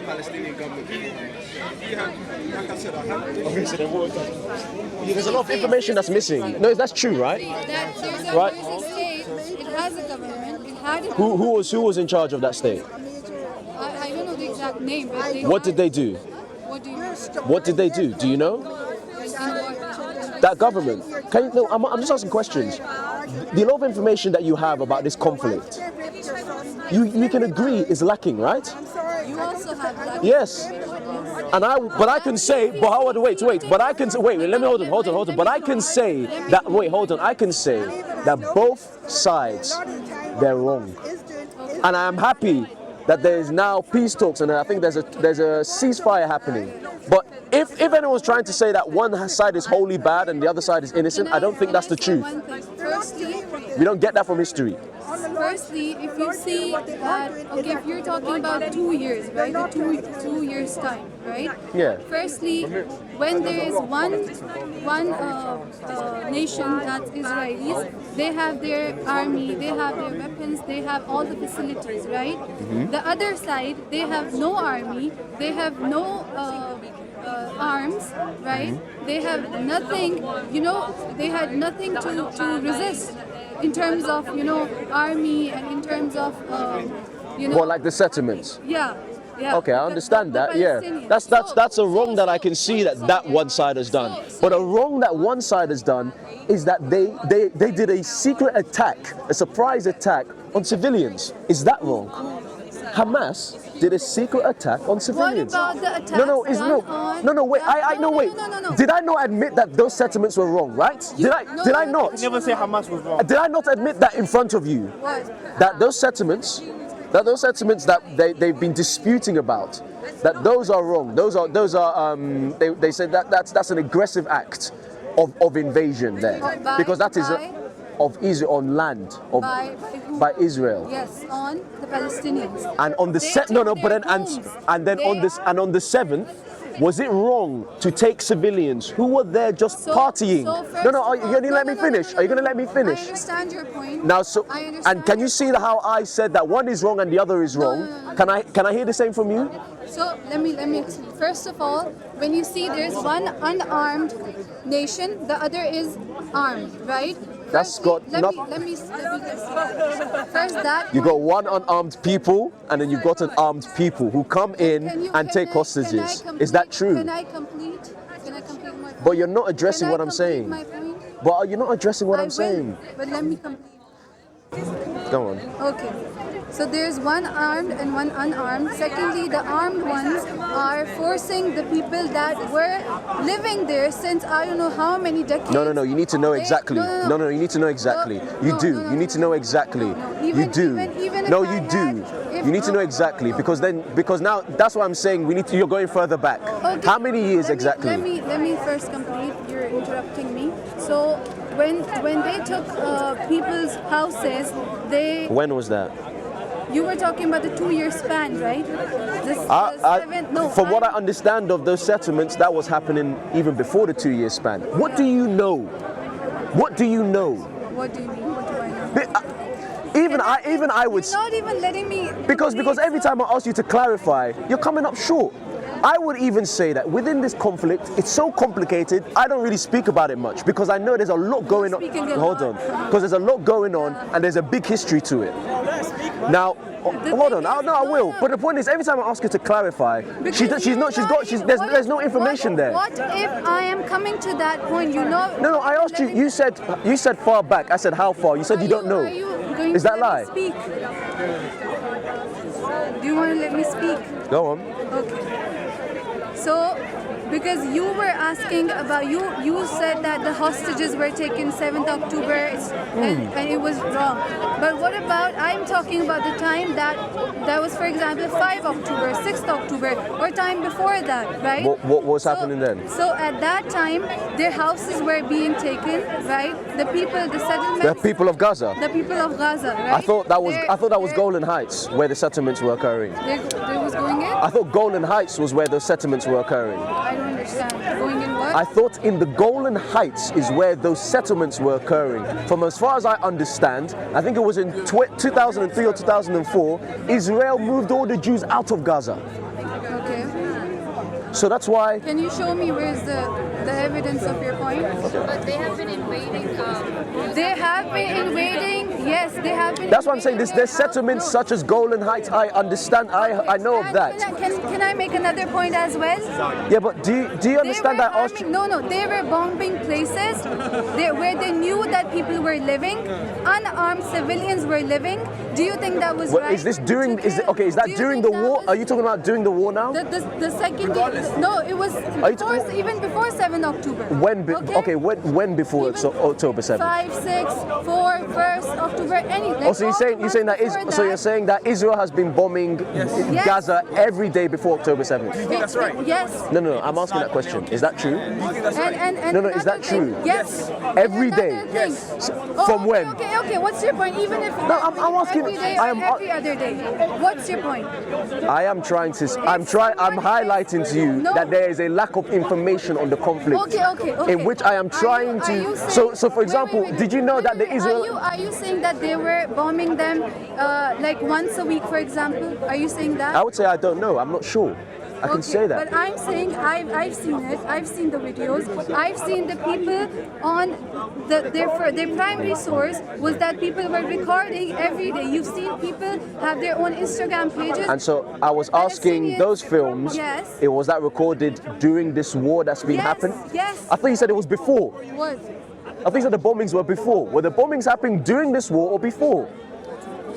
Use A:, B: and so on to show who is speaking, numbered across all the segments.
A: Palestinian government. Like I said, I have.
B: Okay, so then what? There's a lot of information that's missing. No, that's true, right?
C: Right. There's a state. It has a government. It had.
B: Who was in charge of that state?
C: I don't know the exact name, but
B: What did they do?
C: What do you mean?
B: What did they do? Do you know? That government. Can you, no, I'm just asking questions. The lot of information that you have about this conflict, you can agree is lacking, right?
C: You also have that.
B: Yes. But I can say, but how? Wait. But I can say, wait. Let me hold on. But I can say that. Wait, hold on. I can say that both sides, they're wrong, and I am happy that there is now peace talks, and I think there's a ceasefire happening. But if anyone's trying to say that one side is wholly bad and the other side is innocent, I don't think that's the truth.
C: Firstly,
B: We don't get that from history.
C: Firstly, if you see that, okay, if you're talking about 2 years, right? The two years time, right?
B: Yeah.
C: Firstly, when there is one nation that's Israelis, they have their army, they have their weapons, they have all the facilities, right? The other side, they have no army, they have no arms, right? They have nothing, they had nothing to resist in terms of, army and in terms of,
B: Well, like the settlements.
C: Yeah.
B: Okay, I understand that. Yeah, that's a wrong that I can see that one side has done. But a wrong that one side has done is that they did a secret attack, a surprise attack on civilians. Is that wrong? Hamas did a secret attack on civilians.
C: What about the attack?
B: No, wait.
C: No.
B: Did I not admit that those settlements were wrong, right? Did I not?
A: You never say Hamas was wrong.
B: Did I not admit that in front of you?
C: What?
B: That those settlements that they've been disputing about, that those are wrong. Those are they said that's an aggressive act of invasion there, because that is of Israel on land by Israel.
C: Yes, on the Palestinians.
B: And on the on the 7th, was it wrong to take civilians who were there just partying? Are you going to let me finish? Are you going to let me finish?
C: I understand your point.
B: Now, and can you see how I said that one is wrong and the other is wrong?
C: No.
B: Can I hear the same from you?
C: So let me explain. First of all, when you see there's one unarmed nation, the other is armed, right?
B: That's got nothing.
C: Let me just first that
B: You got one unarmed people, and then you've got an armed people who come in and take hostages. Is that true?
C: Can I complete my point?
B: But you're not addressing what I'm saying.
C: My point?
B: But you're not addressing what I'm saying.
C: But let me complete.
B: Go on.
C: Okay. So there's one armed and one unarmed. Secondly, the armed ones are forcing the people that were living there since I don't know how many decades.
B: No. You need to know exactly. No. You need to know exactly. You do. You need to know exactly. You do. No, you do. You need to know exactly because now that's what I'm saying. You're going further back.
C: Okay.
B: How many years exactly?
C: Let me first complete. You're interrupting me. So when they took people's houses,
B: When was that?
C: You were talking about the 2-year span, right?
B: From what I understand of those settlements, that was happening even before the 2-year span. What do you know? What do you know?
C: What do you mean? What do I know?
B: Even I would.
C: You're not even letting me.
B: Because every time I ask you to clarify, you're coming up short. I would even say that within this conflict, it's so complicated, I don't really speak about it much because I know there's a lot going on. Hold on. Because there's a lot going on and there's a big history to it. Now, hold on. I will. But the point is, every time I ask her to clarify, there's no information there.
C: What if I am coming to that point?
B: No, I asked you. You said far back. I said how far. You said you don't know. Is that lie?
C: Speak? Do you want to let me speak?
B: Go on.
C: Okay. So, because you were asking about, you said that the hostages were taken 7th October and it was wrong. But what about, I'm talking about the time that was, for example, 5 October, 6th October, or time before that, right?
B: What was happening then?
C: So at that time, their houses were being taken, right? The settlements.
B: The people of Gaza.
C: The people of Gaza, right?
B: I thought that was Golan Heights where the settlements were occurring.
C: They was going in?
B: I thought Golan Heights was where the settlements were occurring.
C: I don't understand. Going in what?
B: I thought in the Golan Heights is where those settlements were occurring. From as far as I understand, I think it was in 2003 or 2004, Israel moved all the Jews out of Gaza.
C: Okay.
B: So that's why.
C: Can you show me where's the evidence of your point?
D: But they have been invading.
C: They have been invading. Yes, they have been.
B: That's what I'm saying.
C: invading
B: There's
C: their
B: settlements
C: house.
B: such as Golan Heights. I understand. I know of that.
C: Can I make another point as well?
B: Yeah, but do you understand that?
C: No, they were bombing places where they knew that people were living, unarmed civilians were living. Do you think that was right?
B: Is this during? Is that during the war? Are you talking about during the war now?
C: The second day, no, it was even before 7 October.
B: When before October 7th?
C: 5, 6, 4, 1st October, anything.
B: Oh, so you're saying that Israel has been bombing Gaza every day before October 7th?
C: That's right. Yes.
B: No, I'm asking that question. Is that true?
C: And
B: is that true?
C: Yes.
B: Every day?
C: Yes.
B: From when?
C: Okay. What's your point? Even if
B: I'm asking.
C: every day or every other day. What's your point?
B: I am trying to. I'm highlighting to you that there is a lack of information on the conflict.
C: Okay.
B: In which I am trying to. So for example, did you know that the Israel?
C: Are you saying that they were bombing them like once a week, for example? Are you saying that?
B: I would say I don't know. I'm not sure. I can say that.
C: But I'm saying I've seen it. I've seen the videos. I've seen the people on their primary source was that people were recording every day. You've seen people have their own Instagram pages.
B: And so I was asking those films.
C: Yes.
B: It was that recorded during this war that's been happening?
C: Yes.
B: I thought you said it was before.
C: What?
B: I think you said the bombings were before. Were the bombings happening during this war or before?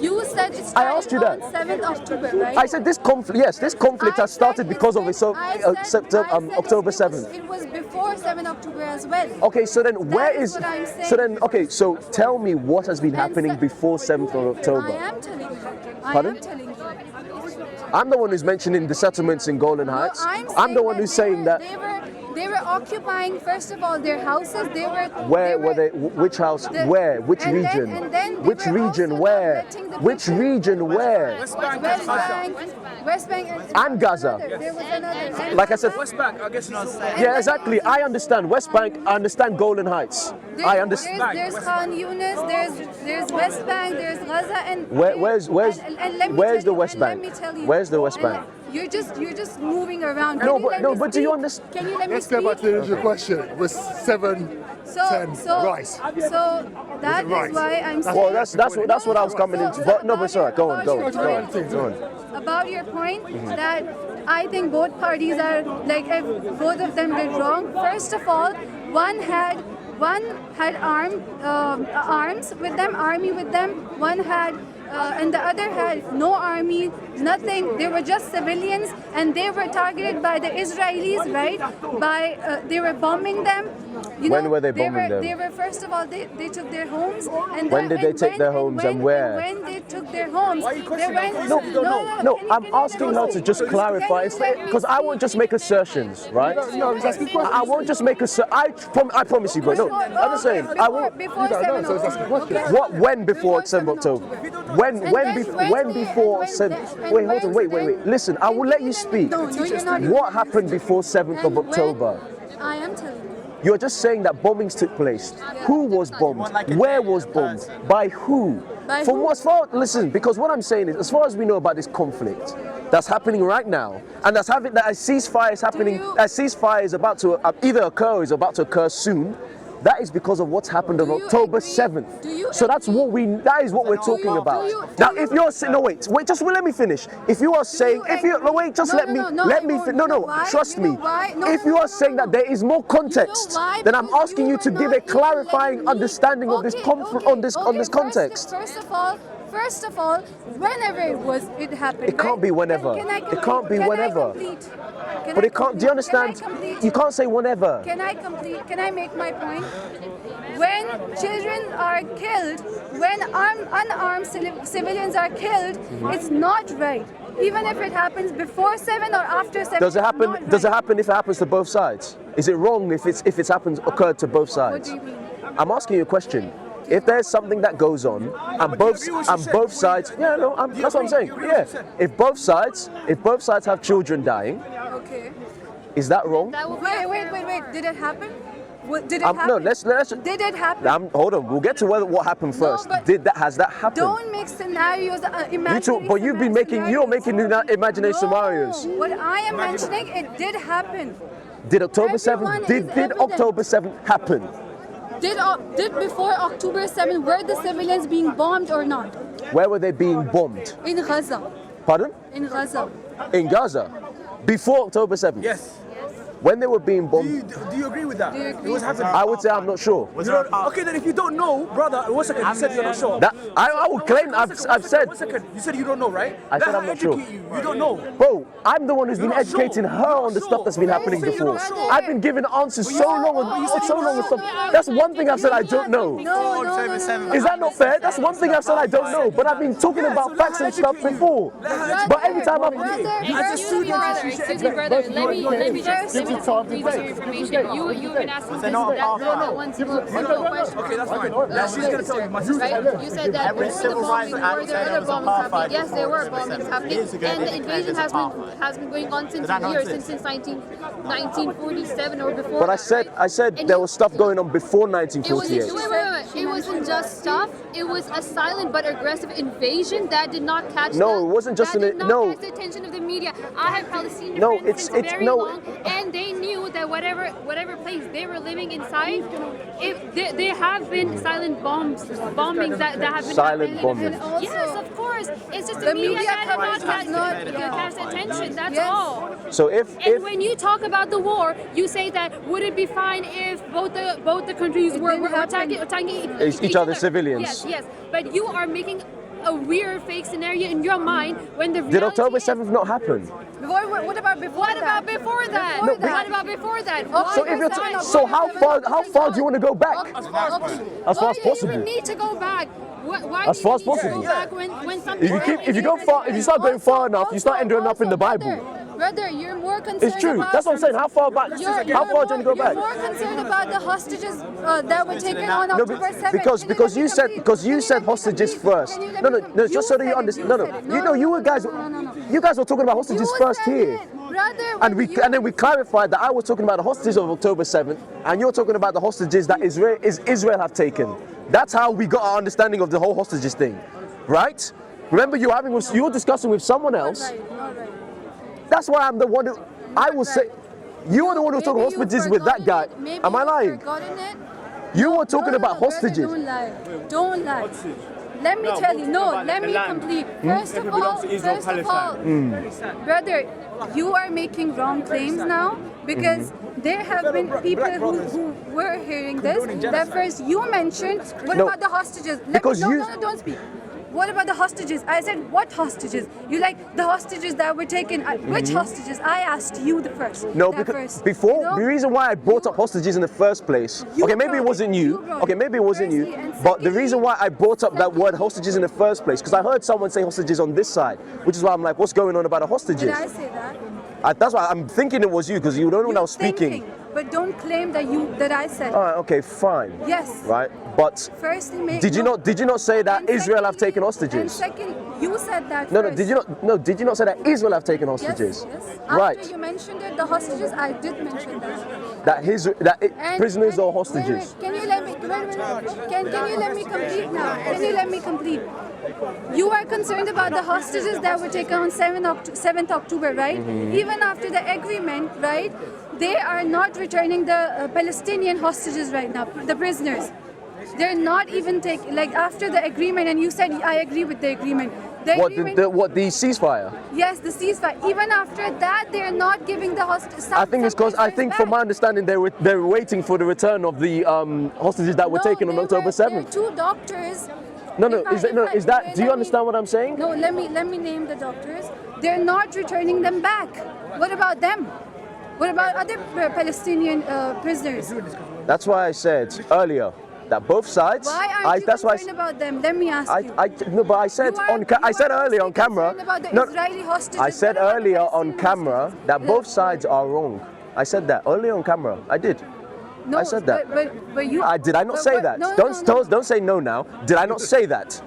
C: You said it's
B: I asked you that.
C: on 7th October, right?
B: I said this conflict. Yes, this conflict has started because of October 7th.
C: It was before 7 October as well.
B: Okay, so then where
C: That
B: is?
C: what I'm saying.
B: So then, okay, so tell me what has been happening before 7th of October.
C: I am telling you.
B: Pardon?
C: I am telling you.
B: I'm the one who's mentioning the settlements in Golan Heights. I'm the one who's saying that.
C: They were occupying, first of all, their houses.
B: Where were they? Which house? Where? Which region? Which region? Where? Which region? Where?
C: West Bank,
B: and Gaza.
C: There was another.
B: Like I said,
A: West Bank, I guess.
B: yeah, exactly. I understand West Bank. I understand Golan Heights. I understand.
C: There's Khan Yunis. There's West Bank. There's Gaza and.
B: Where's the West Bank?
C: Let me tell you.
B: Where's the West Bank?
C: You're just moving around.
B: But do you understand?
C: Can you let me
E: Let's
C: speak?
E: go back to the original question. It was 7, 10 rice.
C: So that is
E: right?
C: why I'm saying.
B: Well, that's what I was coming into. But no, but it's alright. Go on.
C: About your point that I think both parties are like both of them did wrong. First of all, one had arms with them, army with them. One had. And the other had no army, nothing. They were just civilians, and they were targeted by the Israelis, right? They were bombing them.
B: When were they bombing them?
C: They were first of all they took their homes, and
B: when did they take their homes and where?
C: When they took their homes, they went.
B: No. I'm asking her to just clarify, because I won't just make assertions, right? I won't just make I promise you, but no. I'm just saying. I won't.
C: Before 7 October.
B: What? When before 7 October? When before 7? Wait, hold on. Wait. Listen, I will let you speak.
C: No, you're not.
B: What happened before 7th of October?
C: I am telling you.
B: You're just saying that bombings took place. Who was bombed? Where was bombed? By who? Listen, because what I'm saying is, as far as we know about this conflict that's happening right now, and that a ceasefire is happening, a ceasefire is about to either occur or is about to occur soon. That is because of what's happened on October 7th. So that is what we're talking about. Now, if you're saying, just let me finish. If you are saying, trust me. If you are saying that there is more context, then I'm asking you to give a clarifying understanding of this context.
C: First of all, whenever it happened.
B: It can't be whenever. It can't be whenever. But it can't. Do you understand? You can't say whenever.
C: Can I complete? Can I make my point? When children are killed, when unarmed civilians are killed, it's not right. Even if it happens before 7 or after 7.
B: Does it happen? Does it happen if it happens to both sides? Is it wrong if it's occurred to both sides?
C: What do you mean?
B: I'm asking you a question. If there's something that goes on and both sides, that's what I'm saying. Yeah, if both sides have children dying,
C: Okay.
B: is that wrong?
C: Wait. Did it happen? Did it happen?
B: No, let's.
C: Did it happen?
B: Hold on. We'll get to what happened first.
C: but
B: Has that happened?
C: Don't make scenarios.
B: But you're making imaginary scenarios.
C: What I am mentioning, it did happen.
B: Did October 7th?
C: Everyone
B: Did
C: is evident.
B: October 7th happen?
C: Did before October 7th, were the civilians being bombed or not?
B: Where were they being bombed?
C: In Gaza.
B: Pardon?
C: In Gaza.
B: In Gaza. Before October 7th.
A: Yes.
B: When they were being bombed.
A: Do you agree with that?
C: Do you agree?
A: It was happening.
B: I would say I'm not sure.
A: You don't, okay, then if you don't know, brother, 1 second, you said you're not sure.
B: That I would claim. I've said.
A: 1 second, you said you don't know, right?
B: I said
A: Let
B: I'm
A: her
B: not sure.
A: educate You don't know.
B: Bro, I'm the one who's been
A: You're not
B: educating
A: sure.
B: her
A: You're
B: on
A: not
B: the stuff
A: sure.
B: that's been happening
A: You're
B: before.
A: not sure.
B: I've been giving answers so long on stuff. That's one thing I've said I don't know.
C: No.
B: Is that not fair? That's one thing I've said I don't know. But I've been talking about facts and stuff before. But every time
D: Excuse me, brother. Let me just read some information. You've been asking this one simple question.
A: Okay, that's fine. Now she's going to tell you my sister.
D: Right? You said that before the bombing, were there other bombings happening? Yes, there were bombings happening, and the invasion has been going on since years, since 1947 or before.
B: But I said there was stuff going on before
D: It wasn't,
B: 1948.
D: it wasn't just stuff. It was a silent but aggressive invasion that did not catch.
B: No, it wasn't just
D: that
B: an-
D: did not
B: no.
D: catch the attention of the media. I have Palestinian
B: No,
D: friends since
B: it's
D: very
B: no.
D: long, and they knew that whatever place they were living inside, there have been silent bombings that have been
B: Silent
D: happening.
B: bombings.
D: Yes, of course. It's just the
C: The
D: media
C: media
D: that
C: coverage
D: have
C: does
D: not
C: not-
D: catch attention. That's
C: Yes.
D: all.
B: So if
D: And when you talk about the war, you say that would it be fine if both the countries were attacking
B: Each other civilians.
D: Yes. But you are making a weird fake scenario in your mind when the
B: did
D: reality
B: October
D: is-
B: 7th not happen?
C: What about before
D: What
C: that?
D: about before that?
C: No,
D: What about before that?
B: So if you're so how far do you want to go back? As far as
D: Why do you
B: possible.
D: even need to go back? Why
B: As
D: do
B: far
D: you
B: as
D: need to
B: possible.
D: go back when something
B: If you start going far enough, you start ending up in the Bible.
C: Brother, you're more concerned.
B: It's true.
C: About
B: That's what I'm saying. How far back? How far do you want to go back?
C: You're more concerned about the hostages that were taken on
B: No,
C: October 7th.
B: because you said hostages first. No. Just so that you understand. No. You guys were talking about hostages first here. And then we clarified that I was talking about the hostages of October 7th, and you're talking about the hostages that Israel have taken. That's how we got our understanding of the whole hostages thing, right? Remember, you were discussing with someone else. That's why I'm the one who I will say. You were the one who was talking hostages with that guy. Am I lying? You were talking about hostages.
C: Don't lie. Let me tell you. No, let me complete. First of all, brother, you are making wrong claims now because there have been people who were hearing this. That first you mentioned. What about the hostages? Don't speak. What about the hostages? I said, what hostages? You like the hostages that were taken. Which hostages? I asked you the first.
B: No, because before, the reason why I brought up hostages in the first place, okay, maybe it wasn't you. Okay, maybe it wasn't you. But the reason why I brought up that word hostages in the first place, because I heard someone say hostages on this side, which is why I'm like, what's going on about the hostages?
C: Did I say that?
B: That's why I'm thinking it was you, because you don't know when I was speaking.
C: But don't claim that I said.
B: All right, okay, fine.
C: Yes.
B: Right, but
C: Firstly,
B: did you not say that Israel have taken
C: And
B: hostages?
C: second, you said that
B: No,
C: first.
B: did you not say that Israel have taken hostages?
C: Yes.
B: Right.
C: After you mentioned it, the hostages, I did mention that.
B: That prisoners or
C: Wait,
B: hostages?
C: can you let me? Can you let me complete now? Can you let me complete? You are concerned about the hostages that were taken on 7th October, right? Even after the agreement, right? They are not returning the Palestinian hostages right now, the prisoners. They're not even taking, like after the agreement, and you said, I agree with the agreement. The
B: ceasefire?
C: Yes, the ceasefire. Even after that, they're not giving the hostages.
B: I think it's because, from my understanding, they were waiting for the return of the hostages that were taken on October 7th.
C: There were two doctors.
B: Do you understand what I'm saying?
C: No, let me name the doctors. They're not returning them back. What about them? What about other Palestinian prisoners?
B: That's why I said earlier that both sides.
C: Why aren't you concerned about them? Let me ask you.
B: I said earlier on camera. I said earlier on camera that both sides are wrong. I said that earlier on camera. I did.
C: No,
B: I said that.
C: But you.
B: Did I not say that? Don't say no now. Did I not say that?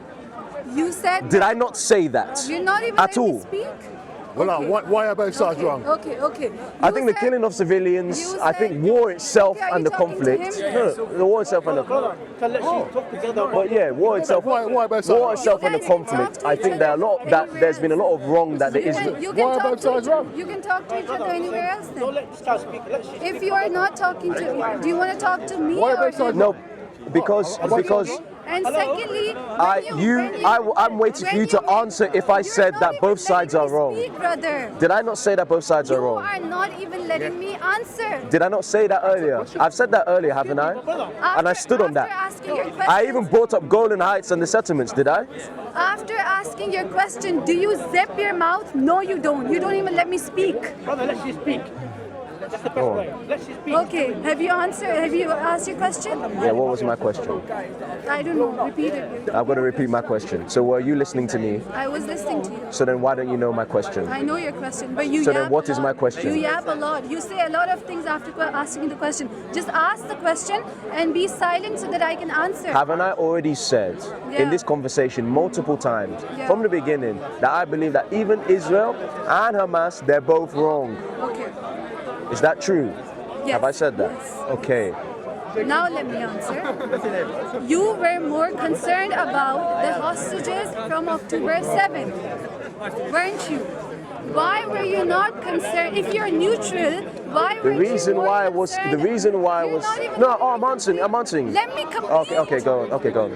C: You said.
B: Did I not say that?
C: You're not even
B: at
C: letting
B: all.
C: me speak.
E: Well, why are both sides wrong?
C: Okay.
B: I think the killing of civilians, I think war itself
C: Okay, are
B: and
C: you
B: the
C: talking to
B: conflict.
C: him?
B: No, the war itself and the But yeah, war itself.
E: Why both sides
B: War
E: wrong?
B: itself and the
C: You guys can
B: conflict.
C: talk to
B: I
C: each
B: think there are a
C: other
B: lot that
C: anywhere
B: there's been a lot of wrong that there is.
C: You can
E: Why are
C: talk
E: both
C: to
E: sides
C: each-
E: wrong?
C: You can talk to each other anywhere else then.
F: Don't let this guy speak.
C: If you are not talking to, do you want to talk to me
E: Why
C: or
E: both sides
C: him?
B: No, because
C: And secondly,
B: I'm waiting for you to answer if I said that both sides are wrong.
C: Speak, brother.
B: Did I not say that both sides are
C: You
B: wrong?
C: are not even letting me answer.
B: Did I not say that earlier? I've said that earlier, haven't I? And I stood on that.
C: After asking your
B: I
C: question,
B: even brought up Golden Heights and the settlements, did I?
C: after asking your question, do you zip your mouth? No, you don't. You don't even let me speak.
F: Brother, let's just speak. That's the best way. Let's just speak.
C: Okay, have you asked your question?
B: Yeah, what was my question?
C: I don't know, repeat it.
B: I've got to repeat my question. So were you listening to me?
C: I was listening to you.
B: So then why don't you know my question?
C: I know your question, but you
B: So
C: yap
B: then what
C: a
B: is
C: lot.
B: my question?
C: You yap a lot. You say a lot of things after asking the question. Just ask the question and be silent so that I can answer.
B: Haven't I already said
C: Yeah.
B: in this conversation multiple times
C: Yeah.
B: from the beginning that I believe that even Israel and Hamas, they're both wrong?
C: Okay.
B: Is that true?
C: Yes.
B: Have I said that?
C: Yes.
B: Okay.
C: Now let me answer. You were more concerned about the hostages from October 7th, weren't you? Why were you not concerned? If you're neutral, why were
B: The reason why I was I'm answering.
C: Let me complete.
B: Okay, go on.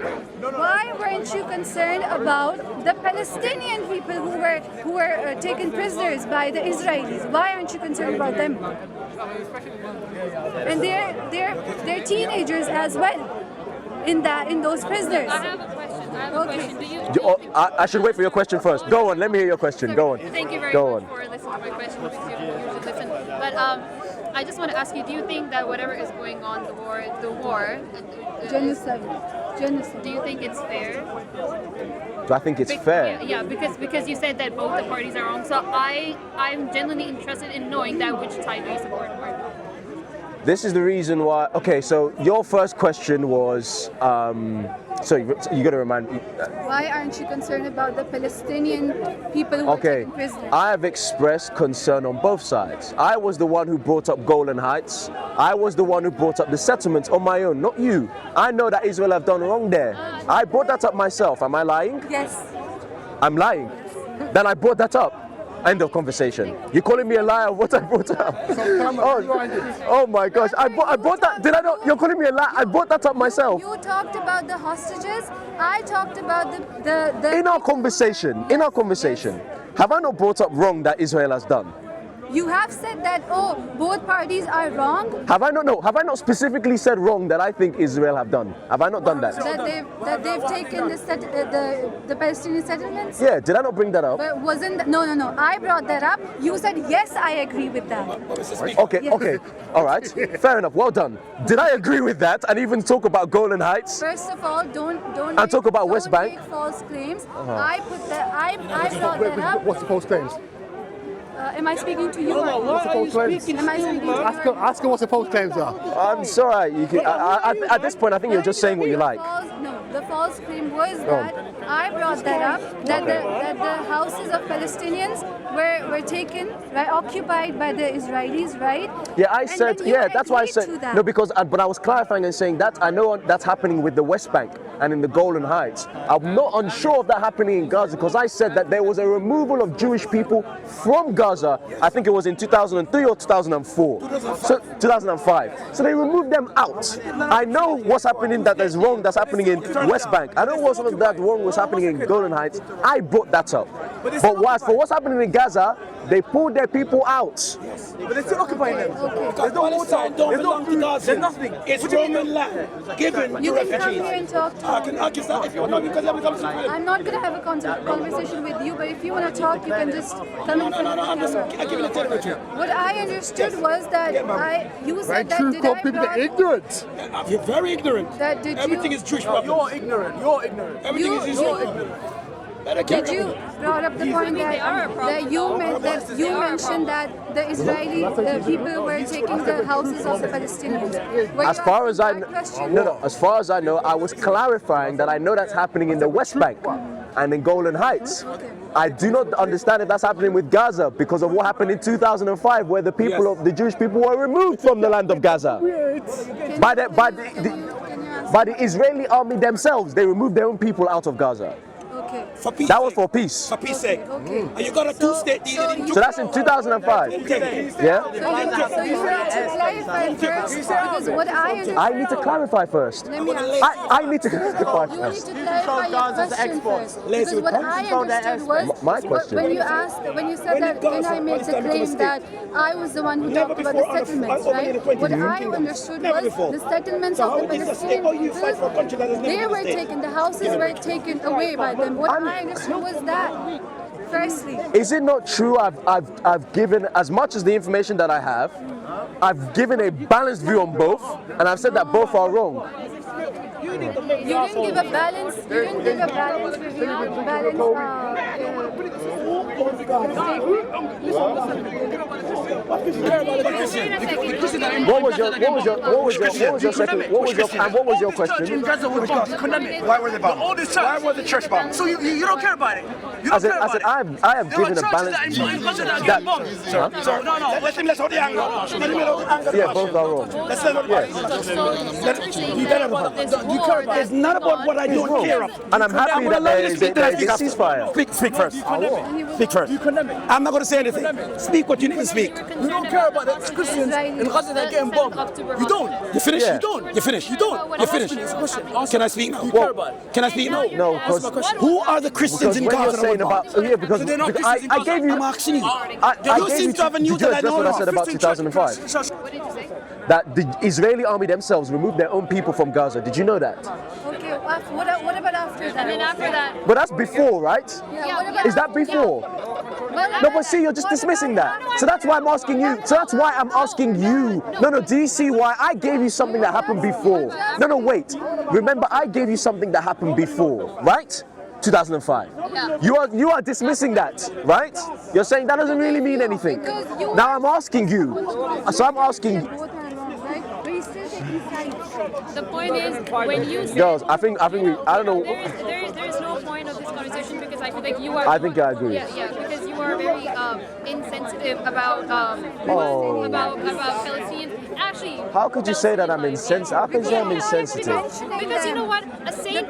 C: Why weren't you concerned about the Palestinian people who were taken prisoners by the Israelis? Why aren't you concerned about them? And they're teenagers as well in those prisoners.
D: I have a question. Do you
B: I should wait for your question first. Go on, let me hear your question. Go on.
D: Thank you very
B: Go
D: much
B: on.
D: for listening to my question. You usually listen. But I just want to ask you, do you think that whatever is going on, the war,
C: Genocide.
D: do you think it's fair?
B: Do I think it's fair?
D: Yeah, because you said that both the parties are wrong. So I'm genuinely interested in knowing that which side do you support more.
B: This is the reason why. Okay, so your first question was. So you got to remind me.
C: Why aren't you concerned about the Palestinian people who are
B: Okay,
C: taken prisoners?
B: I have expressed concern on both sides. I was the one who brought up Golan Heights. I was the one who brought up the settlements on my own, not you. I know that Israel have done wrong there. I brought that up myself. Am I lying?
C: Yes.
B: I'm lying. Then I brought that up. End of conversation. You're calling me a liar of what I brought up? Oh my gosh. I brought that. Did I not? You're calling me a liar. I brought that up myself.
C: You talked about the hostages. I talked about the
B: In our conversation, have I not brought up wrong that Israel has done?
C: You have said that, both parties are wrong.
B: Have I not? No. Have I not specifically said wrong that I think Israel have done? Have I not done that?
C: That they've taken the Palestinian settlements.
B: Yeah. Did I not bring that up?
C: But no. I brought that up. You said yes, I agree with that.
B: Okay.
C: Yes.
B: Okay. All right. Fair enough. Well done. Did I agree with that and even talk about Golan Heights?
C: First of all, don't
B: And talk about West
C: don't
B: Bank?
C: make false claims. I brought that up.
E: What's the false claims?
C: Am I speaking to you?
E: What's the false claims?
C: Am I speaking to you?
E: Ask him what the false claims are.
B: I'm sorry. You can, at this point, I think you're just saying what you like.
C: The false claim was that I brought that up, that the houses of Palestinians were taken, right, occupied by the Israelis, right?
B: Yeah, I
C: And
B: said,
C: then you
B: that's why I
C: agreed
B: said,
C: to that.
B: no, because, but I was clarifying and saying that I know that's happening with the West Bank and in the Golan Heights. I'm not unsure of that happening in Gaza because I said that there was a removal of Jewish people from Gaza, I think it was in 2003 or 2004. 2005. So they removed them out. I know what's happening that there's wrong that's happening in West Bank. I know what's that wrong was happening in Golan Heights. I brought that up. But for what's happening in Gaza, they pulled their people out.
A: But they're still occupying them.
C: Okay.
A: There's no water, there's no food, there's nothing.
F: It's Roman land given
C: You
F: to
C: can come
F: refugees.
C: here and talk to me.
F: I can start if you want, because I'm coming to
C: I'm not going to have a conversation with you, but if you want to talk, you can just come in front of the
F: I'm just
C: camera.
F: giving the temperature.
C: What I understood was that you said that
E: True
C: did I
E: people are
C: brought,
E: ignorant.
F: You're very ignorant.
C: that did
F: Everything
C: you
F: is Jewish problem.
A: You're ignorant. You're ignorant.
F: Everything
C: you-
F: is
C: you-
F: ignorant.
C: did you brought up the point that you mentioned that the Israeli people were taking the houses of the Palestinians. Were
B: As
C: you
B: far as I
C: asking that question?
B: no, as far as I know, I was clarifying that I know that's happening in the West Bank and in Golan Heights. I do not understand if that's happening with Gaza because of what happened in 2005, where the people of the Jewish people were removed from the land of Gaza by the Israeli army themselves. They removed their own people out of Gaza.
C: Okay.
A: For peace
B: That was
A: sake.
B: for peace.
A: For peace sake.
C: Okay.
A: And you got a two-state deal in
B: So that's in 2005. Yeah.
C: So you need to clarify first, because what I understand.
B: I need to clarify first.
C: Let me ask.
B: I need to clarify
C: You need
B: first.
C: to clarify your question first. Because what I understood was
B: My question.
C: when you said that when I made the claim that I was the one who talked about the settlements, right? What I understood was the settlements of the Palestinian people, they were taken, the houses were taken away by them. What I understood was that. Firstly.
B: Is it not true I've given, as much as the information that I have, I've given a balanced view on both, and I've said that both are wrong.
C: You didn't give a balance. You didn't give a balance.
B: What was your question?
G: Why were they bombed? Why were the church bombed? So you don't care about it.
B: I said I have given a balanced view.
G: No. Let's hold the angle.
B: Yeah, both are wrong.
G: Let's let you care about it. It's not about what I don't care of.
B: And I'm happy that there is a ceasefire.
G: Speak first. Speak first. I'm not going to say anything. Speak what you need to speak.
H: You don't care about the Christians in Gaza that are getting bombed. You don't.
G: You finish?
B: Yeah.
G: You don't. You finish? You don't. You finish? Can I speak now?
H: You care about it.
G: Can I speak now?
B: No, because
G: Who are the Christians in
B: when you're
G: Gaza?
B: saying about because I gave you.
G: I'm asking you.
B: I gave you. Did you address what I said about 2005?
D: What did you say?
B: That the Israeli army themselves removed their own people from Gaza. Did you know that?
C: Okay, what about after that?
D: And then after that,
B: But that's before, right?
C: Yeah, what about
B: Is that before? No, but see, you're just dismissing that. So that's why I'm asking you. So that's why I'm asking you. No, do you see why I gave you something that happened before? No, wait. Remember, I gave you something that happened before, right? 2005.
D: Yeah.
B: You are dismissing that, right? You're saying that doesn't really mean anything. Now I'm asking you. So I'm asking you.
D: the point is, when you say,
B: Girls, I think we, I don't know.
D: there's no point of this conversation because I feel like you are.
B: I think I agree.
D: Yeah, because you are very insensitive about about Palestinians. Actually,
B: How could you say that I'm insensitive? How could you say I'm insensitive?
D: because you know what, a sane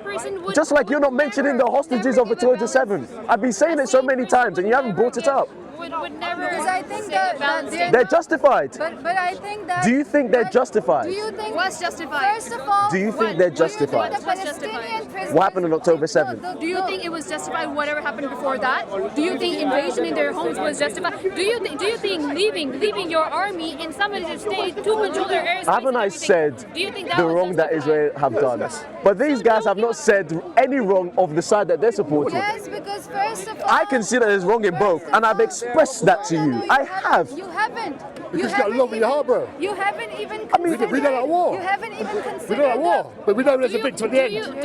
D: person would.
B: Just like you're not mentioning the hostages of October 7. I've been saying it so many times and you haven't brought it up.
D: Would never.
C: Because I think that
B: They're justified.
C: But I think that.
B: Do you think they're justified?
C: Do you think
D: What's justified?
C: First of all,
B: Do you think they're justified?
C: The Palestinian prisoners,
B: What happened on October 7th?
D: Do you think it was justified whatever happened before that? Do you think invasion in their homes was justified? Do you think leaving your army in somebody's state to control their airspace?
B: Haven't I said
D: Do you think that
B: the
D: was
B: wrong that
D: justified?
B: Israel have done? But these guys have not said any wrong of the side that they're supporting.
C: Yes, because first of all,
B: I consider there's wrong in both, and I've expressed that to you. I have.
C: You haven't.
E: Because you got love in your heart, bro.
C: You haven't even.
B: mean,
E: we don't like war.
C: You haven't even considered.
E: We don't like war, but we know there's a victory at the end.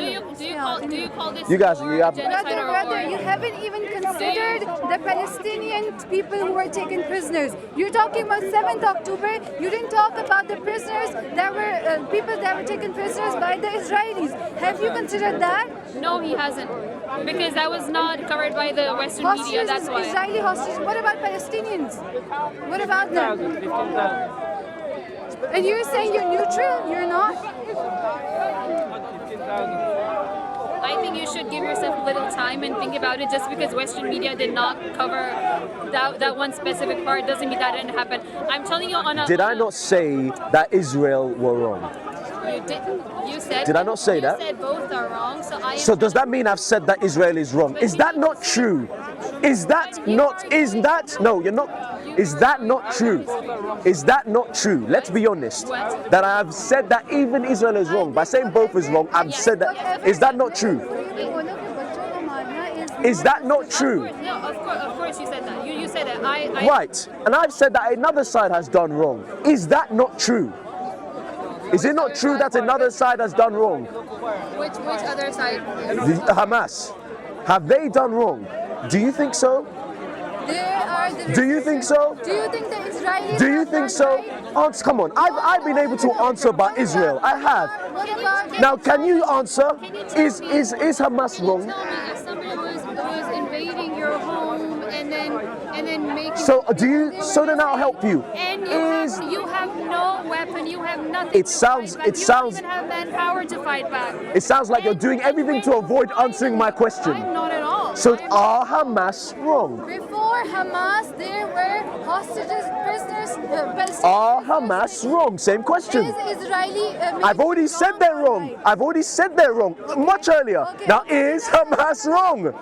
D: Do you call this
B: You guys,
D: war
B: you have-
D: genocide or
C: Brother,
D: war?
C: you haven't even considered the Palestinian people who were taken prisoners. You're talking about 7th October. You didn't talk about the prisoners that were people that were taken prisoners by the Israelis. Have you considered that?
D: No, he hasn't. Because that was not covered by the Western media, that's why.
C: Israeli hostages. What about Palestinians? What about them? And you're saying you're neutral? You're not?
D: I think you should give yourself a little time and think about it. Just because Western media did not cover that one specific part doesn't mean that didn't happen. I'm telling you on a...
B: Did I not say that Israel were wrong?
D: You did. You said...
B: Did I not say that?
D: You said both are wrong, so I...
B: So does that mean I've said that Israel is wrong? Is that not true? Is that not, no, you're not, is that not true? Is that not true? Let's be honest.
D: What?
B: That I have said that even Israel is wrong. By saying both is wrong, I've said that. Is that not true? Is that not true?
D: No, of course you said that. You said that. I
B: Right. And I've said that another side has done wrong. Is that not true? Is it not true that another side has done wrong?
D: Which other side?
B: The Hamas. Have they done wrong? Do you think so? Do you think so?
C: Do you think the Israelis?
B: Do you think so? Answer, come on. I've been able to answer about Israel. I have.
C: What about
B: Now, can you answer? Is Hamas wrong?
D: Tell me, as somebody who is
B: So do you? So then I'll help you.
D: And you have no weapon. You have nothing.
B: It sounds.
D: You don't even have manpower to fight back.
B: It sounds like you're doing everything to avoid answering my question.
D: I'm not at all.
B: So are Hamas wrong?
C: Before Hamas, there were hostages, prisoners, Palestinian
B: Are
C: prisoners.
B: Hamas wrong? Same question.
C: Is Israeli?
B: I've already said they're wrong. I've already said they're wrong much earlier.
C: Okay.
B: Now is Hamas wrong?
C: Wait.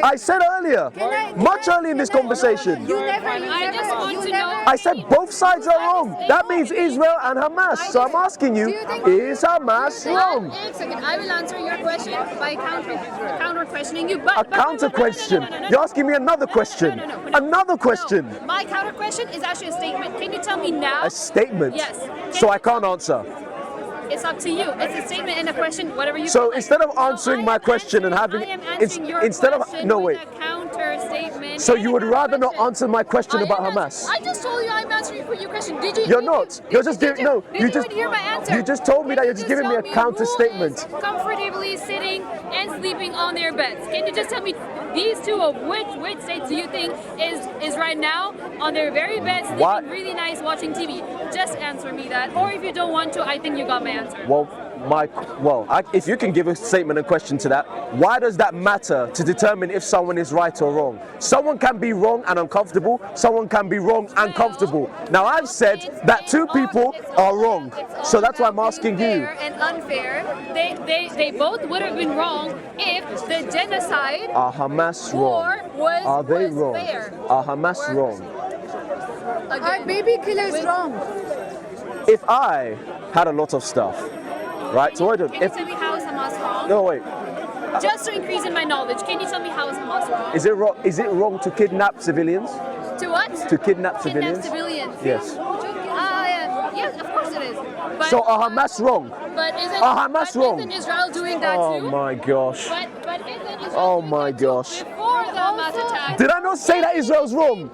B: I said earlier, much earlier in this conversation. I said both sides are wrong. That means Israel and Hamas. So I'm asking you, is Hamas wrong?
D: I will answer your question by counter questioning you.
B: A counter question.
D: No.
B: You're asking me another question. Another question.
D: No. My counter question is actually a statement. Can you tell me now?
B: A statement?
D: Yes.
B: So I can't answer.
D: It's up to you. It's a statement and a question, whatever you.
B: So instead of answering my question and having instead of no wait.
D: Counter statement.
B: So you would rather not answer my question about Hamas?
D: I just told you I'm answering for your question. Did you?
B: You're not. You're just giving no.
D: You just hear my answer.
B: You just told me that you're just giving me a counter statement.
D: Comfortably sitting and sleeping on their beds. Can you just tell me these two of which states do you think is right now on their very beds, sleeping really nice, watching TV? Just answer me that. Or if you don't want to, I think you got my answer.
B: If you can give a statement and question to that, why does that matter to determine if someone is right or wrong? Someone can be wrong and uncomfortable. Someone can be wrong and comfortable. Now I've said that two people are wrong, so that's why I'm asking you.
D: Fair and unfair. They both would have been wrong if the genocide.
B: Are Hamas wrong? Are they wrong? Are Hamas wrong?
C: Are baby killers wrong?
B: If I had a lot of stuff, right? So
D: Can you tell me how is Hamas wrong?
B: No wait.
D: Just to increase in my knowledge, can you tell me how is Hamas wrong?
B: Is it wrong? Is it wrong to kidnap civilians?
D: To what?
B: To kidnap civilians? Yes.
D: Yes, of course it is. But,
B: so are Hamas wrong?
D: But isn't Israel doing that too?
B: Oh my gosh.
D: But isn't Israel
B: doing that
D: gosh. Before the Hamas attack?
B: Did I not say that Israel's wrong?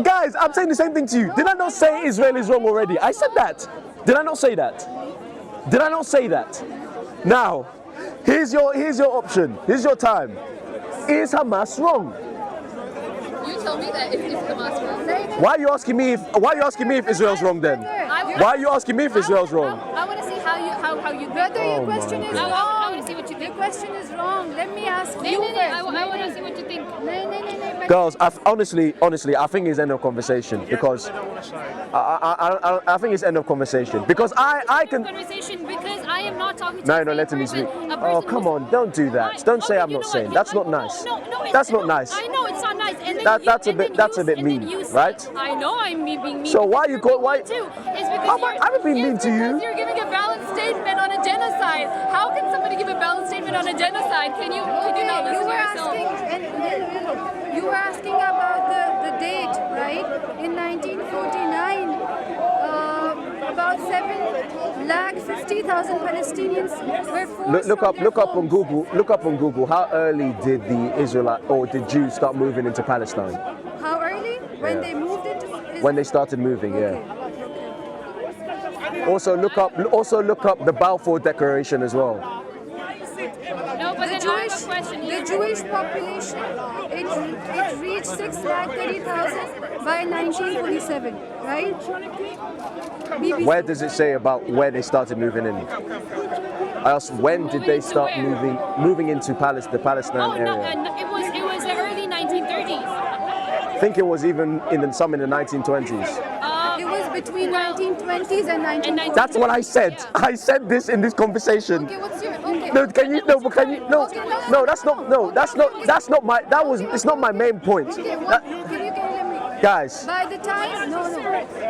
B: Guys, I'm saying the same thing to you. Did I not say Israel is wrong already? I said that. Did I not say that? Did I not say that? Now, here's your option. Here's your time. Is Hamas wrong?
D: You tell me that if Hamas wrong.
B: Why are you asking me if Israel's wrong then? Why are you asking me if Israel's wrong?
D: I want to see how you
C: Whether your question is wrong.
D: I want to see what you think.
C: Your question is wrong. Let me ask you first.
D: I want to see what you think.
B: Girls, honestly, I think it's end of conversation because I think it's end of conversation because I can.
D: Conversation because I am not talking to.
B: No, let me speak. Oh, come on, don't do that. Don't say I'm not saying. That's not nice. That's not nice.
D: I know it's not nice. And
B: That's a bit mean, right?
D: I know I'm being mean.
B: So why you call why?
D: It's because
B: I haven't been mean to you.
D: You're giving a valid statement on a genocide. How can somebody give a valid statement on a genocide? Can you not listen to yourself?
C: You were asking about the date, right? In 1949, about 750,000 Palestinians were forced.
B: Look up on Google. Look up on Google. How early did the Israelite or the Jews start moving into Palestine?
C: How early? When they moved into Israel?
B: When they started moving, yeah. Also look up the Balfour Declaration as well.
D: No, but then I have a question.
C: The Jewish population, it reached 630,000 by 1947, right?
B: Where does it say about where they started moving in? I asked when did they start moving into the Palestine area?
D: No, it was the early 1930s.
B: I think it was even some in the 1920s.
C: It was between 1920s and 1940s.
B: That's what I said.
C: Yeah.
B: I said this in this conversation.
C: Okay, what's your okay?
B: No, that's not my main point.
C: Okay, let me.
B: Guys.
C: By the time, no.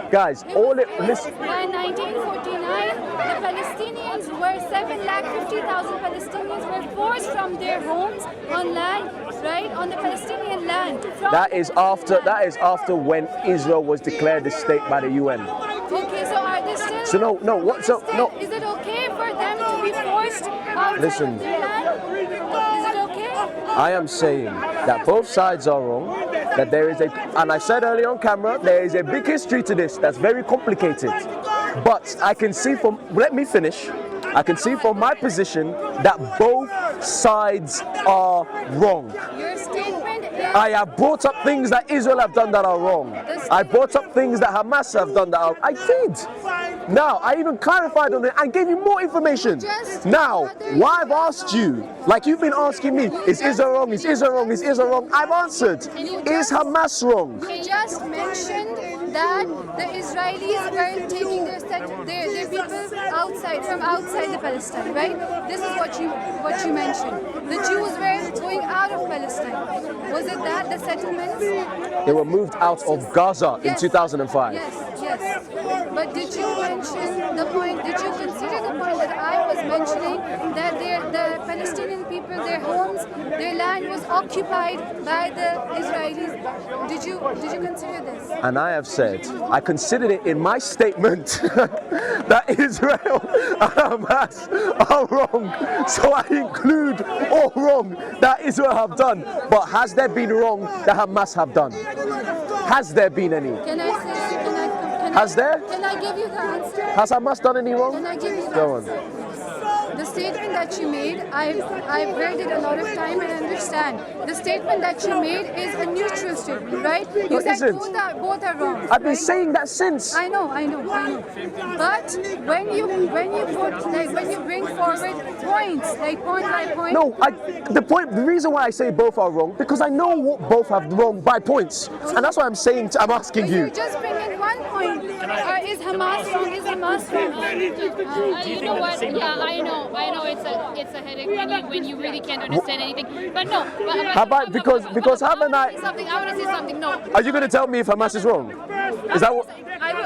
B: Guys, listen.
C: By 1949, the Palestinians were 750,000 Palestinians were forced from their homes on land, right, on the Palestinian land.
B: That is after when Israel was declared a state by the UN.
C: Okay, so are they still?
B: So no. What? So no.
C: Is it okay for them to be forced outside
B: Listen.
C: of their land? Is it okay?
B: I am saying that both sides are wrong. That there is and I said earlier on camera, there is a big history to this that's very complicated. But I can see let me finish. I can see from my position that both sides are wrong.
C: Your statement is
B: I have brought up things that Israel have done that are wrong. I brought up things that Hamas have done that are... I did. Now, I even clarified on it and gave you more information. Now, why I've asked you, like you've been asking me, is Israel wrong, is Israel wrong, is Israel wrong? I've answered, is Hamas wrong?
C: You just mentioned that the Israelis were taking their people outside, from outside the Palestine, right? This is what you mentioned. The Jews were going out of Palestine. Was it that, the settlements?
B: They were moved out of Gaza in 2005.
C: Yes. But did you mention the point, did you consider the point that I was mentioning, that the Palestinian people, their homes, their land was occupied by the Israelis? Did you consider this?
B: And I have said, I considered it in my statement that Israel and Hamas are wrong. So I include all wrong that Israel have done. But has there been wrong that Hamas have done? Has there been any? Has there?
C: Can I give you the answer?
B: Has Hamas done any wrong?
C: Can I give you the
B: Go
C: answer?
B: on.
C: The statement that you made, I've read it a lot of time and I understand. The statement that you made is a neutral statement, right? You said both are wrong.
B: I've been saying that since.
C: I know. But when you bring forward points, like point by point.
B: No, the reason why I say both are wrong, because I know what both have wrong by points. And that's why I'm saying, I'm asking you.
C: You just bring in one point. Is Hamas wrong? Is Hamas wrong?
D: You know what? Yeah, I know it's a headache when you really can't understand anything. But no.
B: Because haven't I?
D: I want to say something. No.
B: Are you going to tell me if Hamas is wrong? Is that what?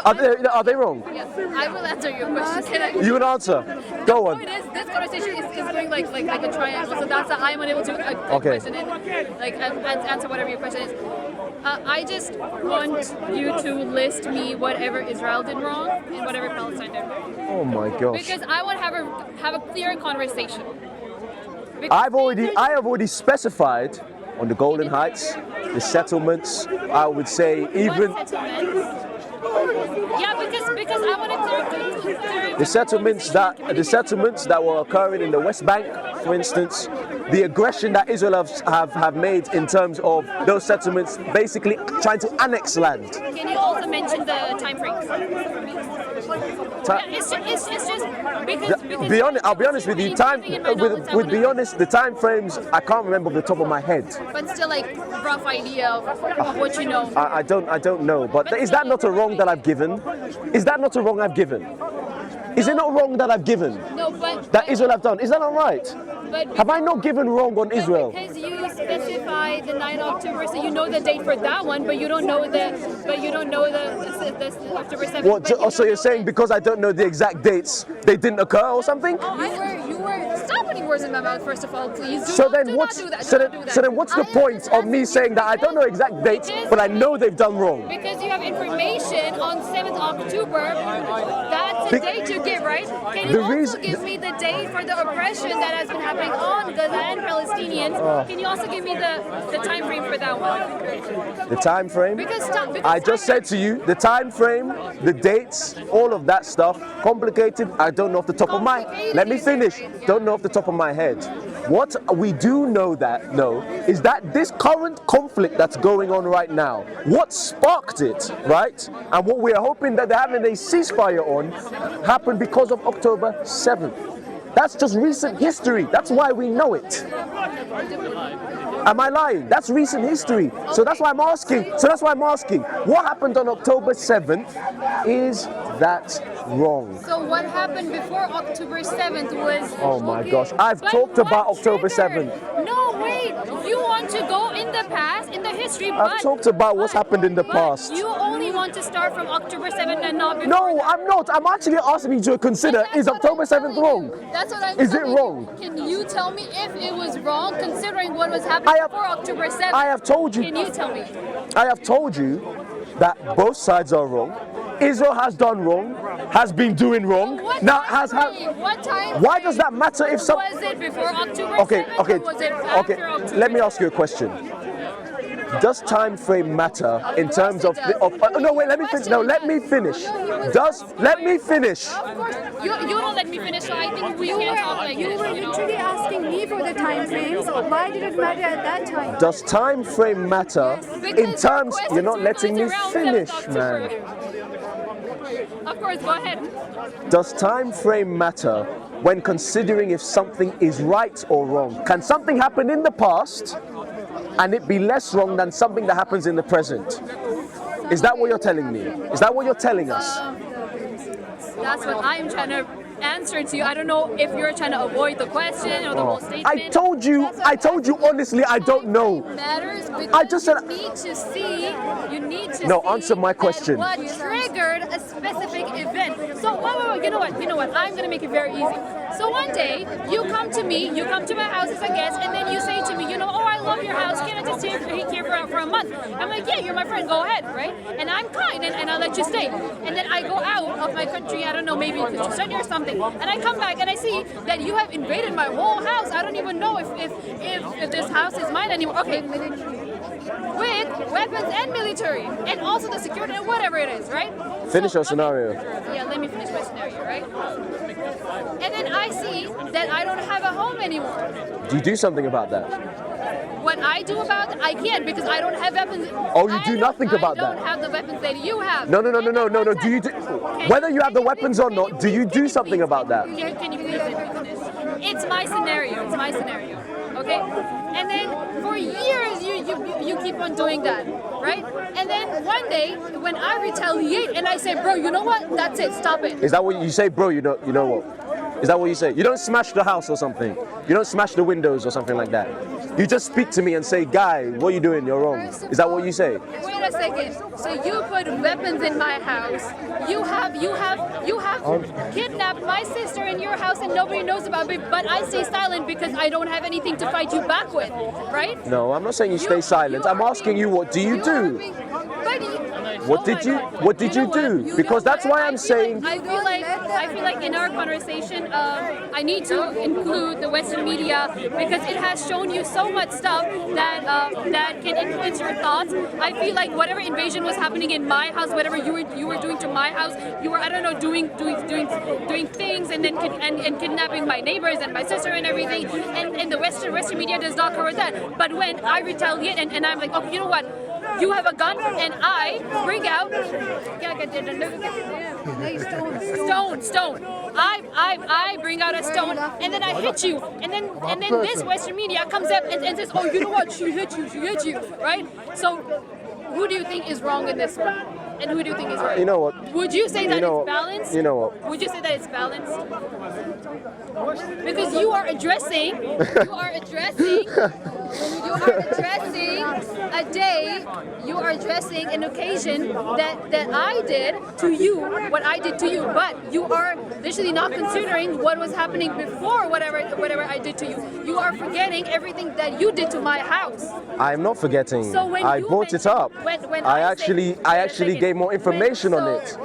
B: Are they wrong?
D: Yes, I will answer your question.
B: You will answer. Go on.
D: The point is, this conversation is going like a triangle. So that's how I'm unable to question it, answer whatever your question is. I just want you to list me whatever Israel did wrong and whatever Palestine did wrong.
B: Oh my gosh.
D: Because I want to have a clear conversation.
B: I have already specified on the Golden Heights, the settlements. I would say even.
D: Yeah, because I want to clear
B: the settlements that were occurring in the West Bank, for instance, the aggression that Israel have made in terms of those settlements, basically trying to annex land.
D: Can you also mention the time frames for me? It's just because
B: I'll be honest with you. The time frames I can't remember off the top of my head.
D: But still, like rough idea of what you know.
B: I don't know. But is that not a wrong that I've given? Is that not a wrong I've given? Is it not wrong that I've given?
D: No, but
B: that Israel have done. Is that not right? Have I not given wrong on Israel?
D: Because you specify the 9th of October, so you know the date for that one, but you don't know the October 7th.
B: What? So you're saying because I don't know the exact dates, they didn't occur or something?
D: You were stop putting words in my mouth. First of all, please.
B: So then what's the point of me saying that I don't know exact dates, but I know they've done wrong?
D: Because you have information on 7th October. That's the date you give, right? Can you also give me the date for the oppression that has been happening on Gaza and Palestinians? Can you also give me the time frame for that one?
B: The time frame?
D: Because
B: I just said to you, the time frame, the dates, all of that stuff, complicated, I don't know off the top of my head. Let me finish. Don't know off the top of my head. What we do know is that this current conflict that's going on right now, what sparked it, right? And what we're hoping that they're having a ceasefire on happened because of October 7th. That's just recent history. That's why we know it. Am I lying? That's recent history. So that's why I'm asking. What happened on October 7th? Is that wrong?
D: So what happened before October 7th was...
B: Oh my gosh. I've talked about October 7th.
D: No, wait. You want to go in the past, in the history, but...
B: I've talked about what's happened in the past.
D: You only want to start from October 7th and not before.
B: No, I'm not. I'm actually asking you to consider, is October 7th wrong?
D: That's what I'm
B: Is it wrong?
D: Can you tell me if it was wrong, considering what was happening before October 7th?
B: I have told you.
D: Can you tell me?
B: I have told you that both sides are wrong. Israel has done wrong, has been doing wrong. Now has
D: What time?
B: Why does that matter if some?
D: Was it before October 7th?
B: Okay.
D: Or was it after October
B: Let me ask you a question. Does time frame matter in terms of no, wait, let me finish. No, let me finish. Let me finish.
D: Of course, you don't let me finish, so I think we can't talk like
C: You
D: this.
C: were literally asking me for the time frames. Why did it matter at that time?
B: Does time frame matter in terms? You're not letting me finish, man.
D: Of course, go ahead.
B: Does time frame matter when considering if something is right or wrong? Can something happen in the past and it be less wrong than something that happens in the present? Is that what you're telling me? Is that what you're telling us?
D: That's what I'm trying to answer to you. I don't know if you're trying to avoid the question or the whole statement.
B: I told you honestly, I don't know.
D: Matters because
B: I just said.
D: you need to see.
B: No, answer my question.
D: What triggered a specific event? So wait, you know what? I'm gonna make it very easy. So one day you come to me, you come to my house as a guest, and then you say to me, oh, I love your house. Can I just stay here for a month? I'm like, yeah, you're my friend. Go ahead, right? And I'm kind, and I'll let you stay. And then I go out of my country. I don't know, maybe because you study or something. And I come back and I see that you have invaded my whole house. I don't even know if this house is mine anymore. Okay. With weapons and military, and also the security and whatever it is, right?
B: Finish your scenario.
D: Yeah, let me finish my scenario, right? And then I see that I don't have a home anymore.
B: Do you do something about that?
D: What I do about it, I can't because I don't have weapons.
B: Oh, you do nothing about
D: I
B: that?
D: don't have the weapons that you have.
B: No. Do you do? Whether you have the weapons or not, do you do something about that?
D: Can you please let me finish? It's my scenario. Okay? And then for years you keep on doing that, right? And then one day when I retaliate and I say, bro, you know what? That's it. Stop it.
B: Is that what you say, bro? You know what? Is that what you say? You don't smash the house or something. You don't smash the windows or something like that. You just speak to me and say, guy, what are you doing? You're wrong. Is that what you say?
D: Wait a second. So you put weapons in my house. You have kidnapped my sister in your house and nobody knows about it, but I stay silent because I don't have anything to fight you back with, right?
B: No, I'm not saying you stay silent. I'm asking you, what do you do? What did you do? Because that's why I'm saying.
D: I feel like in our conversation, I need to include the Western media because it has shown you so much stuff that can influence your thoughts. I feel like whatever invasion was happening in my house, whatever you were doing to my house, you were, I don't know, doing things and then and kidnapping my neighbors and my sister and everything. And the Western media does not cover that. But when I retaliate and I'm like, okay, you know what? You have a gun, and I bring out stone. I bring out a stone, and then I hit you, and then this Western media comes up and says, oh, you know what? She hit you, right? So, who do you think is wrong in this one? And who do you think is right?
B: You know what?
D: Would you say that it's balanced?
B: You know what?
D: Would you say that it's balanced? Because you are addressing a day, you are addressing an occasion that I did to you, what I did to you, but you are literally not considering what was happening before whatever I did to you. You are forgetting everything that you did to my house.
B: I'm not forgetting.
D: So when
B: I
D: you
B: brought it up. When I actually gave more information on it.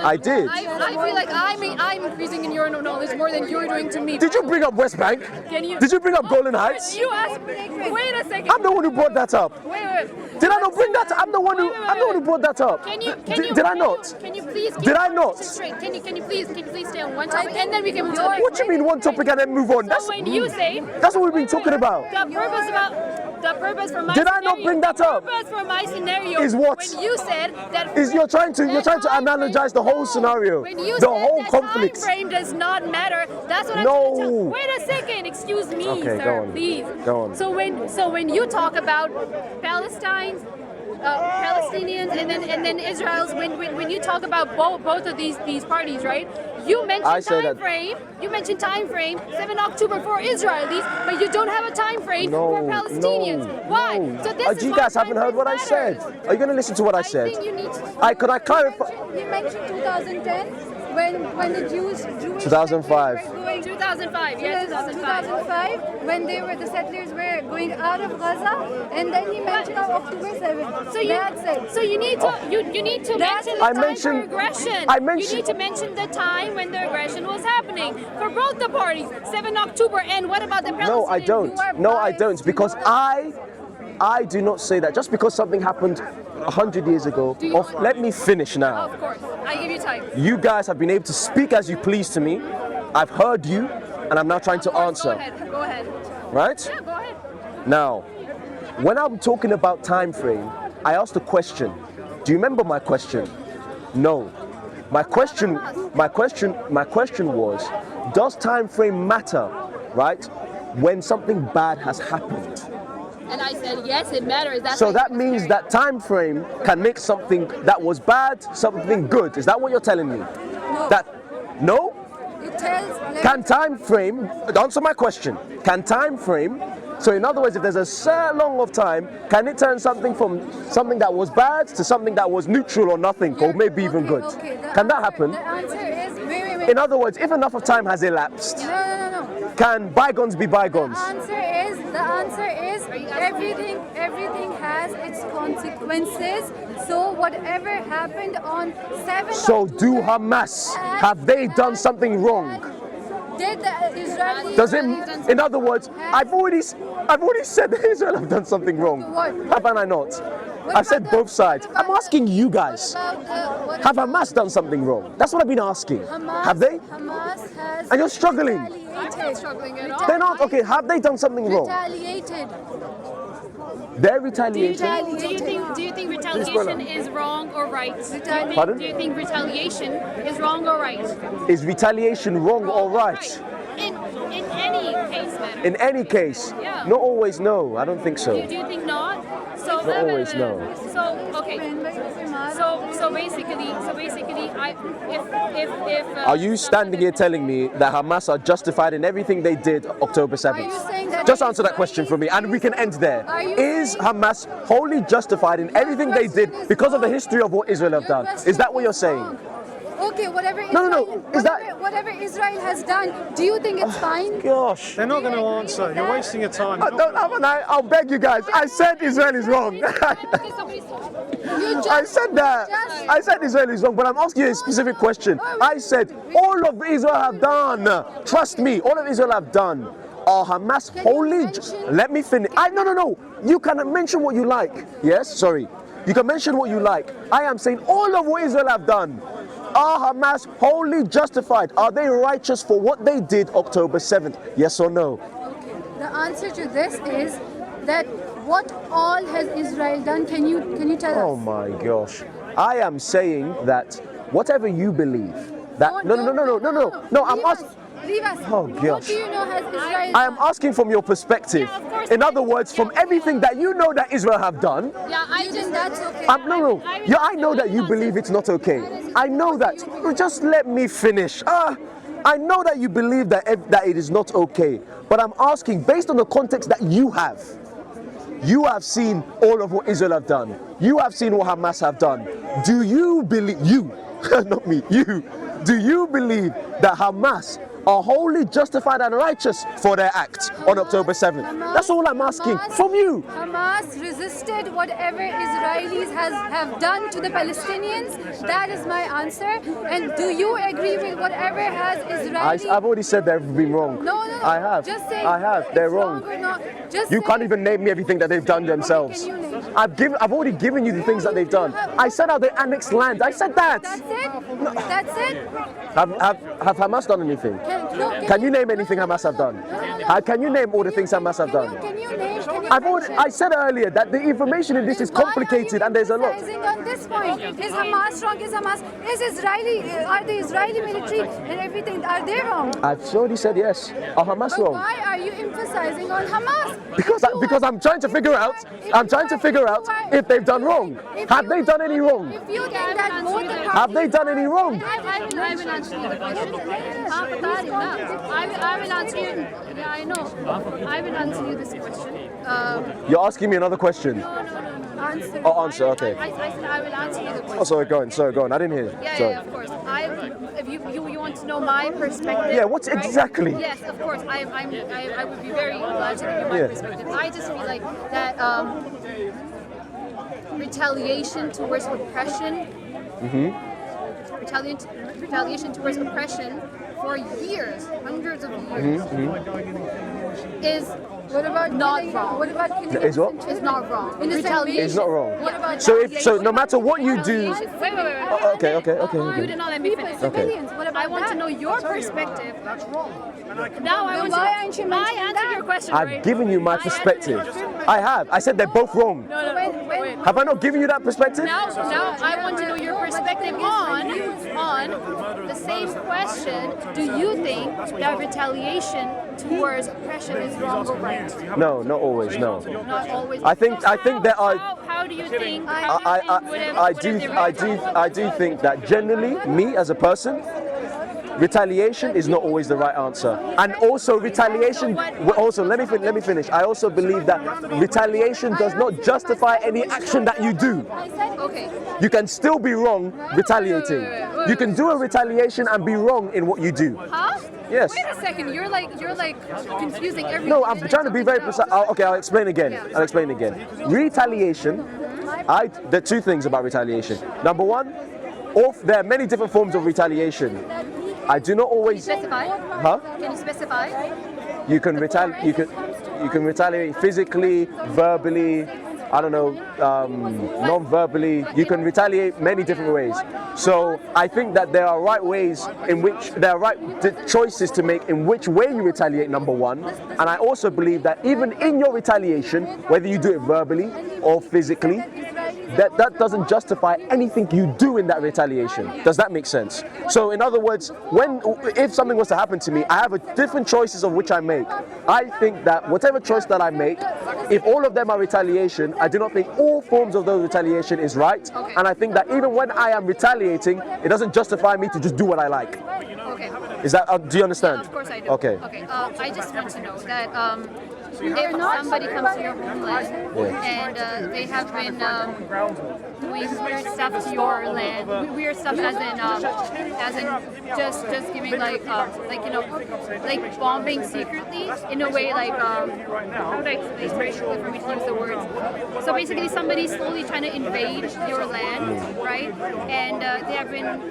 B: I did.
D: I feel like I'm increasing in your knowledge more than you're doing to me.
B: Did you bring up West Bank? Did you bring up Golden Heights?
D: You asked me. Wait a second.
B: I'm the one who brought that up.
D: Wait.
B: Did I not bring that up? I'm the one who brought that up. Did I not?
D: Can you please?
B: Did I not?
D: Can you please stay on one topic and then we can move on?
B: What do you mean one topic and then move on?
D: So when you say
B: that's what we've been talking about.
D: The purpose for my
B: Did I not bring that up?
D: The purpose for my scenario
B: is what?
D: When you said that
B: you're trying to analogize the whole scenario, the whole conflict.
D: Time frame does not matter. That's what I'm trying to tell. Wait a second. Excuse me,
B: okay,
D: sir. Please.
B: Go on.
D: So when you talk about Palestinians and then Israel's, when you talk about both of these parties, right? You mentioned time frame. You mentioned time frame 7 October for Israelis, but you don't have a time frame for Palestinians. Why? So this
B: you guys haven't heard what I said. Are you going to listen to what I said?
C: think you need to.
B: Could I clarify?
C: You mentioned 2010 when the Jewish
B: 2005.
D: 2005, yes, 2005.
C: When the settlers were going out of Gaza, and then he mentioned October 7th.
D: So you need to mention the time for aggression. You need to mention the time when the aggression was happening for both the parties. 7 October, and what about the Palestinians?
B: No, I don't. Because I do not say that just because something happened 100 years ago. Let me finish now.
D: Of course, I give you time.
B: You guys have been able to speak as you please to me. I've heard you, and I'm now trying to answer.
D: Go ahead.
B: Right?
D: Yeah, go ahead.
B: Now, when I'm talking about time frame, I asked a question. Do you remember my question? No. My question was, does time frame matter, right, when something bad has happened?
D: And I said, yes, it matters.
B: So that means that time frame can make something that was bad something good. Is that what you're telling me?
C: No.
B: No?
C: It tells.
B: Can time frame, answer my question, can time frame, so in other words, if there's a certain long of time, can it turn something from something that was bad to something that was neutral or nothing, or maybe even good? Can that happen?
C: The answer is wait.
B: In other words, if enough of time has elapsed,
C: No.
B: can bygones be bygones?
C: The answer is everything has its consequences. So whatever happened on 7th
B: So do Hamas, have they done something wrong?
C: Did the Israeli?
B: Does it, in other words, I've already said that Israel have done something wrong. Haven't I not? I've said both sides. I'm asking you guys. Have Hamas done something wrong? That's what I've been asking. Have they?
C: Hamas has.
B: And you're struggling.
D: I'm not struggling at all.
B: They're not. Okay, have they done something wrong?
C: Retaliated.
B: Their retaliation.
D: Do you think retaliation is wrong or right?
B: Pardon?
D: Do you think retaliation is wrong or right?
B: Is retaliation wrong or right?
D: In any case, madam.
B: In any case,
D: Yeah.
B: not always. No, I don't think so.
D: Do you think not? So
B: Not always, no.
D: So okay. So basically, if
B: Are you standing here telling me that Hamas are justified in everything they did October 7th?
C: Are you saying that
B: Just answer that question for me and we can end there.
C: Are you
B: Is
C: saying-
B: Hamas wholly justified in everything they did because of the history of what Israel have done? Is that what you're saying?
C: Okay, whatever
B: No.
C: Israel,
B: Is that-
C: whatever Israel has done, do you think it's fine?
B: Gosh.
A: They're not going to answer. You're wasting your time.
B: I'll beg you guys. I said Israel is wrong. I said that. I said Israel is wrong, but I'm asking you a specific question. I said all of Israel have done. Trust me, all of Israel have done. Are Hamas wholly? Let me finish. No. You can mention what you like. Yes, sorry. You can mention what you like. I am saying all of what Israel have done. Are Hamas wholly justified? Are they righteous for what they did October 7th? Yes or no?
C: The answer to this is that what all has Israel done? Can you tell us?
B: Oh my gosh. I am saying that whatever you believe, that no, I'm asking.
C: Leave us.
B: Oh
C: What
B: gosh.
C: do you know has Israel
B: I am asking from your perspective.
D: Yeah, of course.
B: In other words, from everything that you know that Israel have done.
D: yeah,
C: I think that's okay.
B: No. Yeah, I know that you believe it's not okay. I know that. Just let me finish. I know that you believe that it is not okay. But I'm asking, based on the context that you have seen all of what Israel have done. You have seen what Hamas have done. Do you believe, not me, do you believe that Hamas are wholly justified and righteous for their act on October 7th? That's all I'm asking from you.
C: Hamas resisted whatever Israelis have done to the Palestinians. That is my answer. And do you agree with whatever has Israeli?
B: I've already said they've been wrong.
C: No.
B: I have.
C: Just say
B: I have. They're
C: it's
B: wrong.
C: or not. Just
B: You
C: say
B: can't even name me everything that they've done themselves.
C: Can you name?
B: I've already given you the things that they've done. I said how they annexed land. I said that.
C: That's it. That's it.
B: Have Hamas done anything? Can you name anything Hamas have done? Can you name all the things Hamas have done?
C: Can you name?
B: I said earlier that the information in this is complicated and there's a lot.
C: On this point, is Hamas wrong? Is Israeli? Are the Israeli military and everything? Are they wrong?
B: I've already said yes. Are Hamas
C: But
B: wrong?
C: why are you emphasizing on Hamas?
B: Because I'm trying to figure out. I'm trying to figure out if they've done wrong. Have they done any wrong?
C: If you think that both the parties
B: Have they done any wrong?
D: I will answer you the question. I will answer you. Yeah, I know. I will answer you this question.
B: You're asking me another question.
C: answer.
B: Oh, answer. Okay.
D: I said I will answer you the question.
B: Oh, sorry. Go on. I didn't hear. Sorry.
D: Yeah, of course. If you want to know my perspective.
B: Yeah, what's
D: right?
B: exactly?
D: Yes, of course. I would be very glad to give you my perspective. I just feel like that retaliation towards oppression. Retaliation towards oppression
H: for years, hundreds of years, is
C: What about
H: not
C: killing-
H: wrong.
C: What about killing
B: Is what?
H: It's not wrong.
C: Innocent
H: Retaliation.
B: It's not wrong.
C: What about
B: So no matter what you do,
D: Wait.
B: okay.
D: You did not let me finish.
C: civilians? What about
D: I want to
C: that?
D: know your perspective. Now I want
C: why
D: to.
C: aren't you
D: I
C: mentioning
D: answered
C: that?
D: your question.
B: I've
D: right?
B: given you my perspective. I have. I said they're both wrong.
C: When
B: Have I not given you that perspective?
D: Now I want to know your perspective on the same question. Do you think that retaliation towards oppression is wrong or right?
B: No, not always. No.
D: Not always.
B: I think there are.
D: How do you think?
B: I do think that generally, me as a person, retaliation is not always the right answer. And also retaliation, also let me finish. I also believe that retaliation does not justify any action that you do.
D: Okay.
B: You can still be wrong retaliating. You can do a retaliation and be wrong in what you do.
D: Huh?
B: Yes.
D: Wait a second. You're like confusing everything.
B: No, I'm trying to be very precise. Okay, I'll explain again. Retaliation, there are two things about retaliation. Number one, there are many different forms of retaliation. I do not always.
D: Specify?
B: Huh?
D: Can you specify?
B: You can retaliate physically, verbally, I don't know, non-verbally. You can retaliate many different ways. So I think that there are right ways in which there are right choices to make in which way you retaliate, number one. And I also believe that even in your retaliation, whether you do it verbally or physically, that doesn't justify anything you do in that retaliation. Does that make sense? So in other words, if something was to happen to me, I have different choices of which I make. I think that whatever choice that I make, if all of them are retaliation, I do not think all forms of those retaliation is right. And I think that even when I am retaliating, it doesn't justify me to just do what I like.
D: Okay.
B: Is that? Do you understand?
D: Of course I do.
B: Okay.
D: Okay. I just want to know that if somebody comes to your homeland and they have been doing weird stuff to your land, weird stuff as in just giving like bombing secretly in a way like how would I explain? It's very difficult for me to use the words. So basically, somebody's slowly trying to invade your land, right? And they have been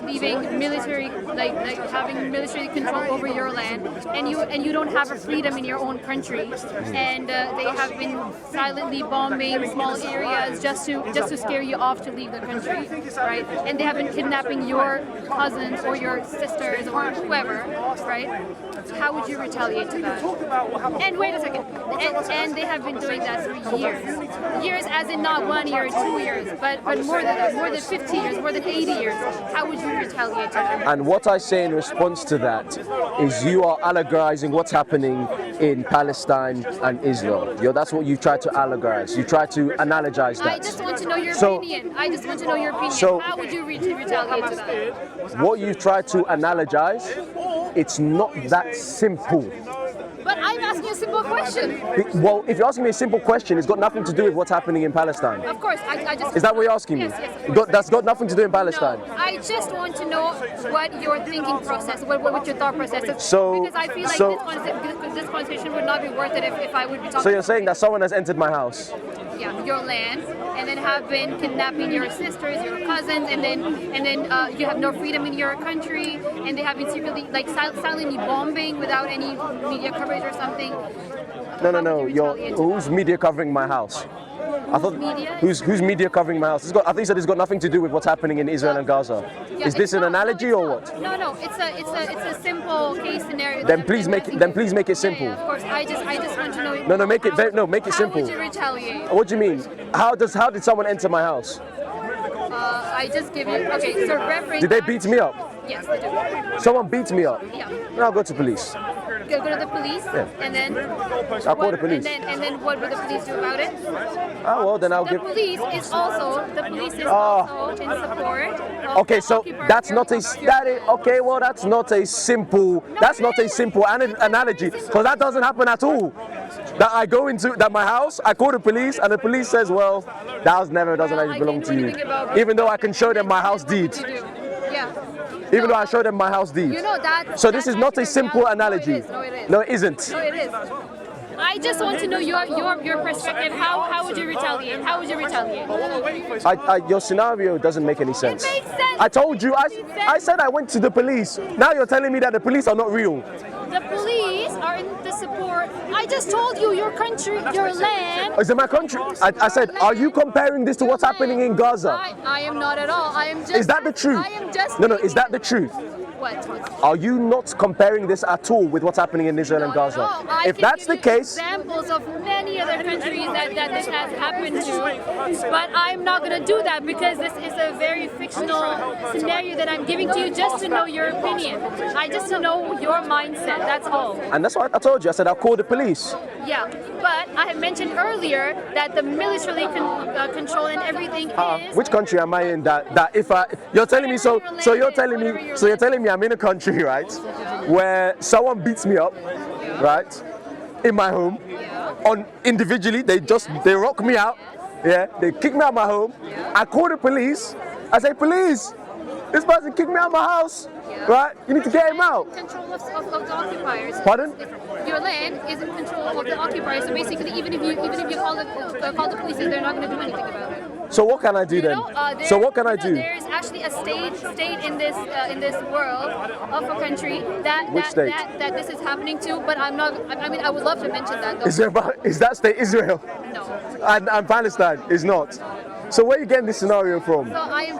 D: leaving military having military control over your land, and you don't have a freedom in your own country, and they have been silently bombing small areas just to scare you off to leave the country, right? And they have been kidnapping your cousins or your sisters or whoever, right? How would you retaliate to that? And wait a second, and they have been doing that for years as in not 1 year or 2 years, but more than that, more than 50 years, more than 80 years. How would you retaliate to that?
B: And what I say in response to that is you are allegorizing what's happening in Palestine and Israel. That's what you try to allegorize. You try to analogize that.
D: I just want to know your opinion.
B: So,
D: how would you retaliate to that?
B: What you try to analogize, it's not that simple.
D: But I'm asking a simple question.
B: Well, if you're asking me a simple question, it's got nothing to do with what's happening in Palestine.
D: Of course, I just...
B: Is that what you're asking me?
D: Yes, of course.
B: That's got nothing to do in Palestine.
D: No, I just want to know what your thinking process, what your thought process is.
B: So,
D: because I feel like this conversation would not be worth it if I would be talking.
B: So you're saying that someone has entered my house?
D: Yeah, your land, and then have been kidnapping your sisters, your cousins, and then you have no freedom in your country, and they have been secretly, silently bombing without any media coverage or something.
B: No. Who's media covering my house? I thought
D: media?
B: Who's media covering my house? I thought you said it's got nothing to do with what's happening in Israel and Gaza.
D: Yeah,
B: is this an analogy or what?
D: No. It's a simple case scenario.
B: Then please make it simple.
D: Yeah, of course. I just want to know.
B: Make it simple.
D: How would you retaliate?
B: What do you mean? How did someone enter my house?
D: I just give you. Okay, so referring.
B: Did they beat me up?
D: Yes, they do.
B: Someone beat me up.
D: Yeah.
B: Then I'll go to police.
D: Go to the police, and then
B: I'll call the police.
D: And then what will the police do about it?
B: Oh well, then I'll
D: The
B: give.
D: police is also in support.
B: Okay, so that's not a simple analogy, because that doesn't happen at all. That I go into my house, I call the police, and the police says, well, that house doesn't actually belong to you, even though I can show them my house deed.
D: Yeah.
B: Even though I showed them my house deed.
D: You know that.
B: So this is not a simple analogy.
D: No, it is.
B: No, it isn't.
D: No, it is. I just want to know your perspective. How would you retaliate? How would you retaliate?
B: Your scenario doesn't make any sense.
D: It makes sense.
B: I told you. I said I went to the police. Now you're telling me that the police are not real.
D: The police are in the support. I just told you your country, your land.
B: Is it my country? I said, are you comparing this to what's happening in Gaza?
D: I am not at all. I am just.
B: Is that the truth?
D: I am just.
B: No, is that the truth?
D: What?
B: Are you not comparing this at all with what's happening in Israel and Gaza? If that's the case,
D: examples of many other countries that this has happened to, but I'm not going to do that because this is a very fictional scenario that I'm giving to you just to know your opinion. I just to know your mindset. That's all.
B: and that's what I told you. I said I'll call the police.
D: Yeah, but I have mentioned earlier that the militarily control and everything is.
B: Which country am I in that if you're telling me so you're telling me I'm in a country, right, where someone beats me up, right, in my home, on individually, they rock me out, yeah, they kick me out of my home, I call the police, I say, police, this person kicked me out of my house, right, you need to get him out.
D: Control of the occupiers.
B: Pardon?
D: Your land is in control of the occupiers, so basically even if you call the police, they're not going to do anything about it.
B: So what can I do then? So what can I do?
D: There is actually a state in this world of a country that this is happening to, but I'm not. I mean, I would love to mention that though.
B: Is that state Israel?
D: No.
B: And Palestine is not. So where are you getting this scenario from?
D: So I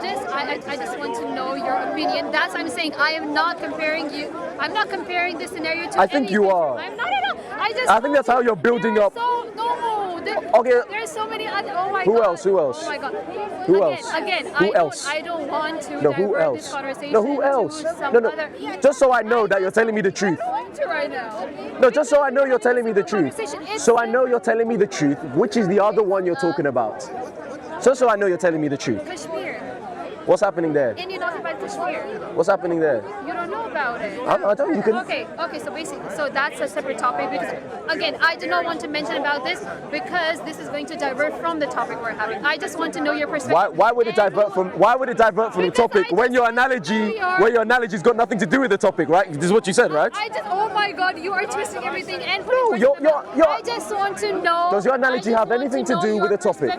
D: just want to know your opinion. That's what I'm saying. I am not comparing you. I'm not comparing this scenario to.
B: I think you are.
D: I'm not at all.
B: I think that's how you're building up.
D: There's so many other. Oh my God.
B: Who else?
D: Oh my God.
B: Who else?
D: Who else? I don't want to.
B: No, who else?
D: This conversation
B: No, who else? No. Just so I know that you're telling me the truth.
D: I'm not going to right now.
B: No, just so I know you're telling me the truth. So I know you're telling me the truth. Which is the other one you're talking about? Just so I know you're telling me the truth.
D: Kashmir.
B: What's happening there?
D: Indian occupied Kashmir.
B: What's happening there?
D: You don't know about it.
B: I don't. You can.
D: Okay. So that's a separate topic because, again, I do not want to mention about this because this is going to divert from the topic we're having. I just want to know your perspective.
B: Why would it divert from the topic when your analogy's got nothing to do with the topic, right? This is what you said, right?
D: Oh my God, you are twisting everything and
B: No,
D: I just want to know.
B: Does your analogy have anything to do with the topic?
D: I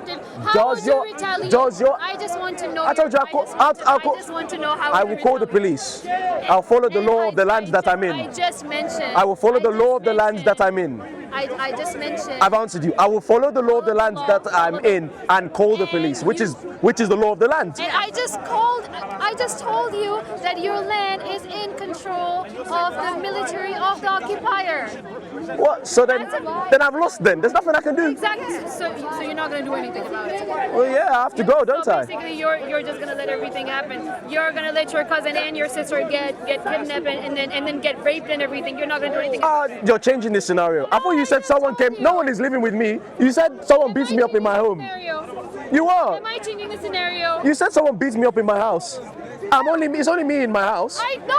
D: just want to know.
B: I told you
D: I just want to know how.
B: I will call the police. I'll follow the law of the land that I'm in.
D: I just mentioned.
B: I will follow the law of the land that I'm in.
D: I just mentioned.
B: I've answered you. I will follow the law of the land that I'm in and call the police, which is the law of the land.
D: And I just told you that your land is in control of the military of the occupier.
B: What? So then I've lost then. There's nothing I can do.
D: Exactly. So you're not going to do anything about it.
B: Well, yeah, I have to go, don't I?
D: Basically, you're just going to let everything happen. You're going to let your cousin and your sister get kidnapped and then get raped and everything. You're not going to do anything.
B: You're changing this scenario. I thought you said someone came. No one is living with me. You said someone beats me up in my home. You are.
D: Am I changing the scenario?
B: You said someone beats me up in my house. It's only me in my house.
D: I know.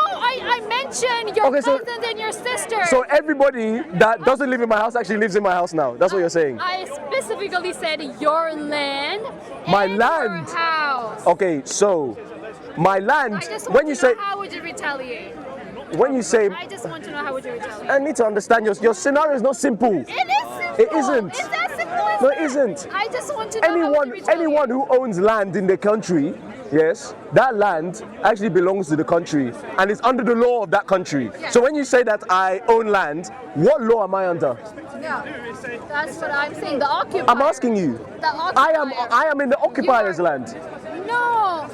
D: I mentioned your cousins and your sister.
B: So everybody that doesn't live in my house actually lives in my house now. That's what you're saying.
D: I specifically said your land.
B: My
D: and
B: land.
D: Your house.
B: Okay, so my land. When you say,
D: how would you retaliate?
B: When you say,
D: I just want to know how would you retaliate.
B: I need to understand your scenario is not simple.
D: It is simple.
B: It isn't.
D: It's as simple as
B: No, it isn't.
D: I just want to know
B: anyone who owns land in the country, yes, that land actually belongs to the country and it's under the law of that country. Yeah. So when you say that I own land, what law am I under?
D: Yeah, that's what I'm saying. The occupier.
B: I'm asking you.
D: The occupier.
B: I am in the occupier's land.
D: No.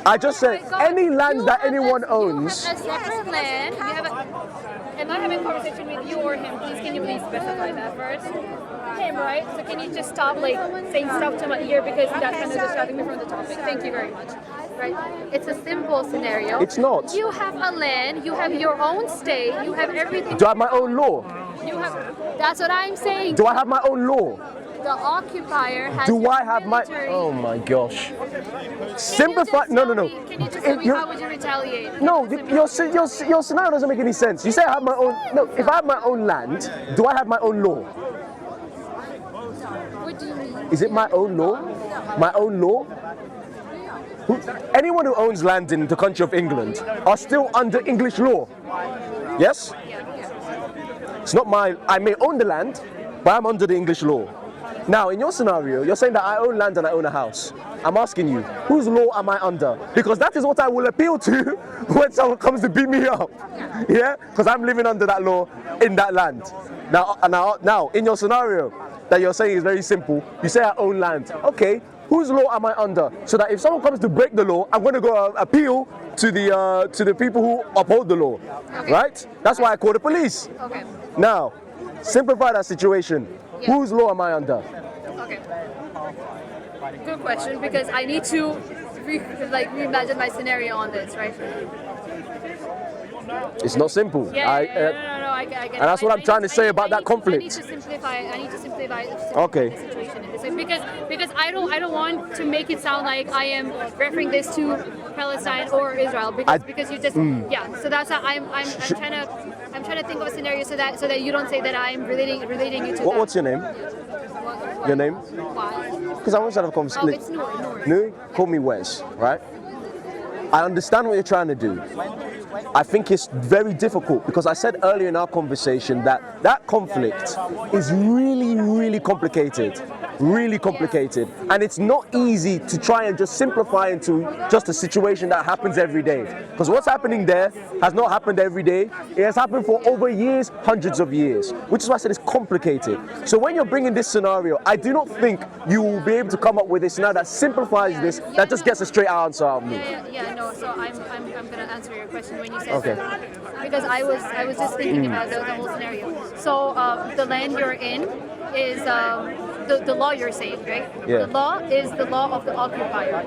B: I just said any land that anyone owns.
D: You have a separate land. Am I having a conversation with you or him? Please, can you please specify that first? Him, right? So can you just stop saying stuff to my ear because that's kind of distracting me from the topic. Thank you very much. Right? It's a simple scenario.
B: It's not.
D: You have a land. You have your own state. You have everything.
B: Do I have my own law?
D: That's what I'm saying.
B: Do I have my own law?
D: The occupier has.
B: Do I have
D: military.
B: Oh my gosh. Simplify. No.
D: Can you just tell me how would you retaliate?
B: No, your scenario doesn't make any sense. You say I have my own. No, if I have my own land, do I have my own law?
D: What do you mean?
B: Is it my own law? My own law? Anyone who owns land in the country of England are still under English law. Yes? It's not my. I may own the land, but I'm under the English law. Now, in your scenario, you're saying that I own land and I own a house. I'm asking you, whose law am I under? Because that is what I will appeal to when someone comes to beat me up. Yeah? Because I'm living under that law in that land. Now, in your scenario that you're saying is very simple, you say I own land. Okay, whose law am I under? So that if someone comes to break the law, I'm going to go appeal to the people who uphold the law.
H: Okay.
B: Right? That's why I call the police.
H: Okay.
B: Now, simplify that situation.
H: Yeah.
B: Whose law am I under?
H: Okay. Good question, because I need to reimagine my scenario on this, right?
B: It's not simple.
H: Yeah, I get it.
B: And that's what I'm trying to say about that conflict.
H: I need to simplify
B: Okay.
H: the situation in this, because I don't want to make it sound like I am referring this to Palestine or Israel, because you just So that's how I'm trying to think of a scenario so that you don't say that I'm relating you to that.
B: What's your name? Your name?
H: Why?
B: Because I want to have a conversation.
H: Oh, it's Noor.
B: No, call me WES, right? I understand what you're trying to do. I think it's very difficult because I said earlier in our conversation that that conflict is really, really complicated. Really complicated. And it's not easy to try and just simplify into just a situation that happens every day. Because what's happening there has not happened every day. It has happened for over years, hundreds of years. Which is why I said it's complicated. So when you're bringing this scenario, I do not think you will be able to come up with a scenario that simplifies this, that just gets a straight answer out of me.
H: No. So I'm gonna answer your question when you said that. Because I was just thinking about the whole scenario. So the land you're in is the law you're saying, right?
B: Yeah.
H: The law is the law of the occupier.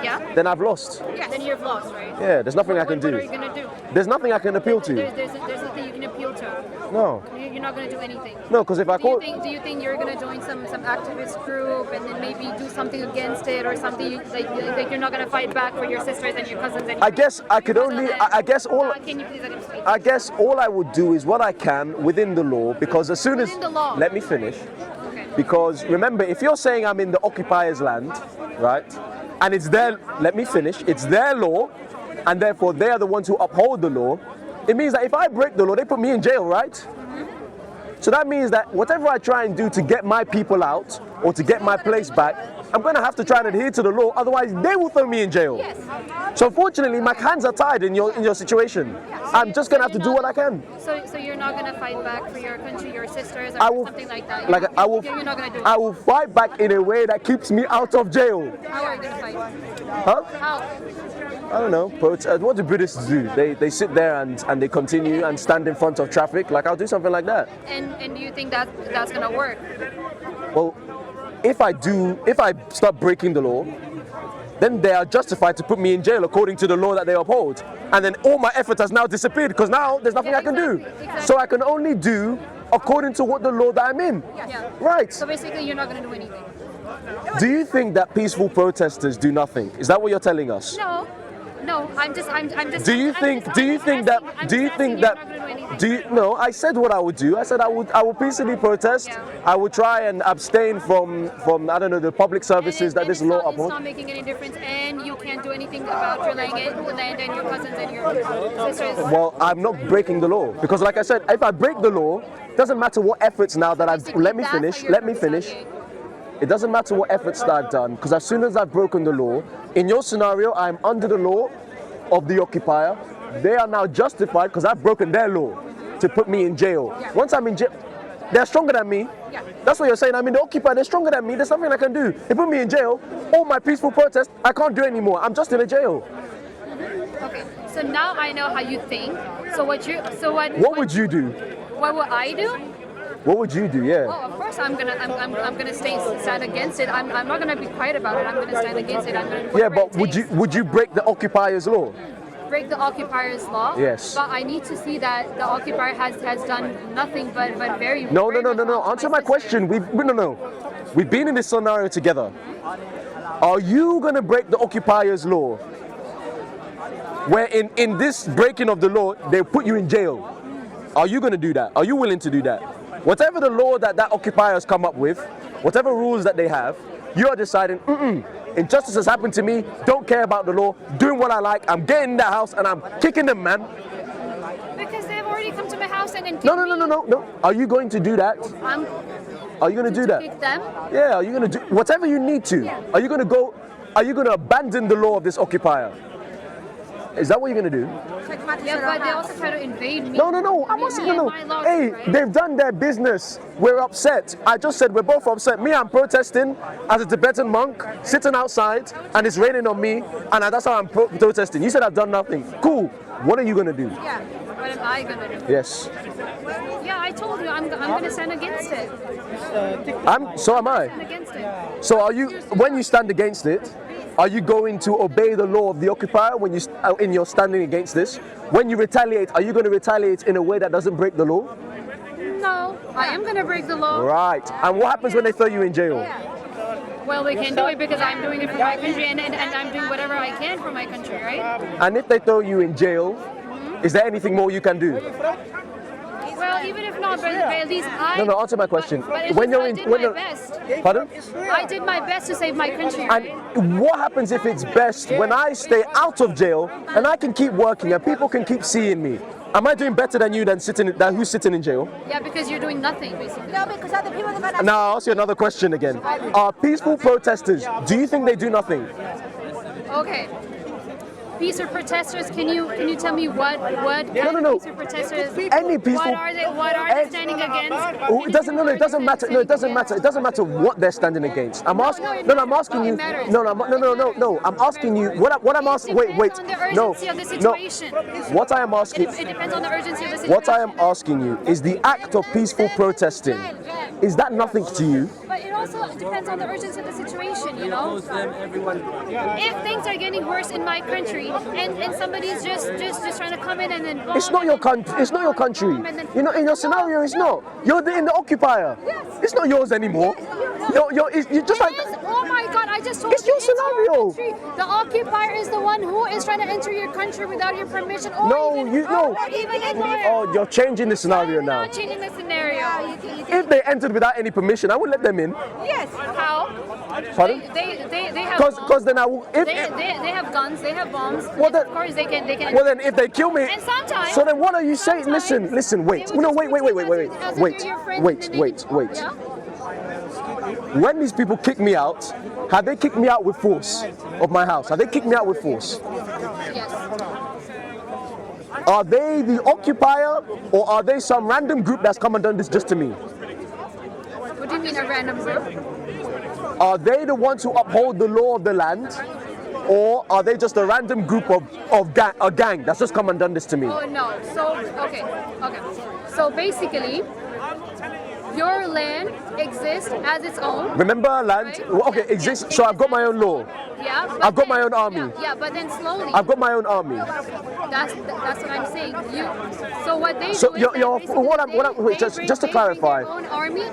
H: Yeah?
B: Then I've lost.
H: Yeah. Then you've lost, right?
B: Yeah, there's nothing I can do.
H: What are you gonna do?
B: There's nothing I can appeal to.
H: There's nothing you can appeal to.
B: No.
H: You're not gonna do anything.
B: No, because if I call...
H: Do you think you're gonna join some activist group and then maybe do something against it, or something like you're not gonna fight back for your sisters and your cousins? And
B: I guess I could only...
H: Can you please let him speak?
B: I guess all I would do is what I can within the law, because as soon as...
H: Within the law.
B: Let me finish.
H: Okay.
B: Because remember, if you're saying I'm in the occupier's land, right, and it's their... Let me finish. It's their law, and therefore they are the ones who uphold the law. It means that if I break the law, they put me in jail, right? So that means that whatever I try and do to get my people out or to get my place back, I'm going to have to try and adhere to the law, otherwise they will throw me in jail.
H: Yes.
B: So unfortunately, my hands are tied in your situation. I'm just going to have to do what I can.
H: So you're not gonna fight back for your country, your sisters,
B: I
H: or
B: will,
H: something like that? You're not gonna do it?
B: I will fight back in a way that keeps me out of jail.
H: How are you gonna fight?
B: Huh?
H: How?
B: I don't know. What do Buddhists do? They sit there and they continue and stand in front of traffic. Like, I'll do something like that.
H: And do you think that's gonna work?
B: Well, if I start breaking the law, then they are justified to put me in jail according to the law that they uphold. And then all my effort has now disappeared because now there's nothing I can do.
H: Exactly.
B: So I can only do according to what the law that I'm in.
H: Yeah.
B: Right.
H: So basically, you're not gonna do anything.
B: Do you think that peaceful protesters do nothing? Is that what you're telling us?
H: No, I'm just.
B: Do you think that? No, I said what I would do. I said I will peacefully protest.
H: Yeah.
B: I would try and abstain from I don't know, the public services that this law upholds.
H: It's not making any difference, and you can't do anything about your land and your cousins and your sisters.
B: Well, I'm not breaking the law because, like I said, if I break the law, it doesn't matter what efforts now that I've. Let me finish. It doesn't matter what efforts that I've done, because as soon as I've broken the law, in your scenario, I'm under the law of the occupier. They are now justified because I've broken their law to put me in jail.
H: Yeah.
B: Once I'm in jail, they're stronger than me.
H: Yeah.
B: That's what you're saying. I'm in the occupier, they're stronger than me. There's nothing I can do. They put me in jail. All my peaceful protests, I can't do anymore. I'm just in a jail.
H: Okay, so now I know how you think. What
B: would you do?
H: What would I do?
B: What would you do? Yeah.
H: Well, of course I'm gonna stand against it. I'm not gonna be quiet about it. I'm gonna stand against it. I'm gonna.
B: Yeah, but would you break the occupier's law?
H: Break the occupier's law?
B: Yes.
H: But I need to see that the occupier has done nothing but very.
B: No. Answer my question. We've been in this scenario together. Are you gonna break the occupier's law? Where in this breaking of the law, they put you in jail. Are you gonna do that? Are you willing to do that? Whatever the law that occupier has come up with, whatever rules that they have, you are deciding, injustice has happened to me, don't care about the law, doing what I like, I'm getting in the house and I'm kicking them, man.
H: Because they've already already come to my house and then kick
B: No.
H: me.
B: Are you going to do that? Are you going to do that?
H: Kick them?
B: Yeah, are you going to do whatever you need to? Are you going to go? Are you going to abandon the law of this occupier? Is that what you're going to do?
H: Yeah, but they also try to invade me.
B: No. I'm asking you.
H: My laws,
B: Hey,
H: right?
B: they've done their business. We're upset. I just said we're both upset. Me, I'm protesting as a Tibetan monk, sitting outside, and it's raining on me, and that's how I'm protesting. You said I've done nothing. Cool. What are you going to do?
H: Yeah. What am I gonna do?
B: Yes.
H: Yeah, I told you I'm gonna stand against it.
B: So am I.
H: Stand against it.
B: So are you? When you stand against it, are you going to obey the law of the occupier when you in your standing against this? When you retaliate, are you going to retaliate in a way that doesn't break the law?
H: No, I am gonna break the law.
B: Right. And what happens when they throw you in jail?
H: Well, they can do it because I'm doing it for my country and I'm doing whatever I can for my country, right?
B: And if they throw you in jail, is there anything more you can do?
H: Well, even if not, but at least I.
B: No, answer my question.
H: But it's
B: When
H: just
B: you're
H: I
B: in,
H: did
B: when
H: my
B: you're,
H: best.
B: pardon?
H: I did my best to save my country, right?
B: And what happens if it's best when I stay out of jail and I can keep working and people can keep seeing me? Am I doing better than you than who's sitting in jail?
H: Yeah, because you're doing nothing, basically.
C: No, because other people are gonna.
B: Now I'll ask you another question again. Are peaceful protesters, do you think they do nothing?
H: Okay. Peaceful protesters, can you tell me what
B: No.
H: peaceful protesters?
B: Any peaceful.
H: What are they standing against?
B: Oh, it doesn't. No, it doesn't matter. No, it doesn't matter. It doesn't matter what they're standing against. I'm asking. No, I'm asking you. No. I'm asking you. What I'm asking. Wait. No. What I am asking.
H: It depends on the urgency of the situation.
B: What I am asking you is the act of peaceful protesting. Is that nothing to you?
H: But it also depends on the urgency of the situation, you know? If things are getting worse in my country and somebody's just trying to come in and then bomb
B: It's not your country. It's not your country. You know, in your scenario, it's not. You're in the occupier. It's not yours anymore. You're just like.
H: Oh my God! I just told
B: It's your scenario.
H: The occupier is the one who is trying to enter your country without your permission. Or
B: No,
H: even,
B: you no.
H: or even in
B: Oh, you're changing the scenario
H: I'm
B: now.
H: not changing the scenario.
B: If they entered without any permission, I would let them in.
H: Yes. How?
B: Pardon?
H: They have.
B: Because then I will.
H: They have guns. They have bombs.
B: Well,
H: Yes, of course they can.
B: Well then, if they kill me.
H: And sometimes.
B: So then, what are you saying?
H: sometimes
B: Listen. Wait.
H: they would
B: No,
H: just
B: wait.
H: pretend as if you're your friend and then they can-
B: Wait.
H: Yeah?
B: When these people kick me out, have they kicked me out with force of my house? Have they kicked me out with force?
H: Yes.
B: Are they the occupier, or are they some random group that's come and done this just to me?
H: What do you mean a random group?
B: Are they the ones who uphold the law of the land, or are they just a random group of a gang that's just come and done this to me?
H: Oh no. So okay. So basically, your land exists as its own.
B: Remember, land.
H: Right?
B: Well, okay, exists. So I've got my own law.
H: Yeah. but
B: I've got my
H: then-
B: own army.
H: Yeah, but then slowly.
B: I've got my own army.
H: That's what I'm saying. So what they
B: So
H: do is
B: you're-
H: that
B: you're-
H: basically
B: what I'm- wait, just to
H: they bring
B: clarify.
H: their own army.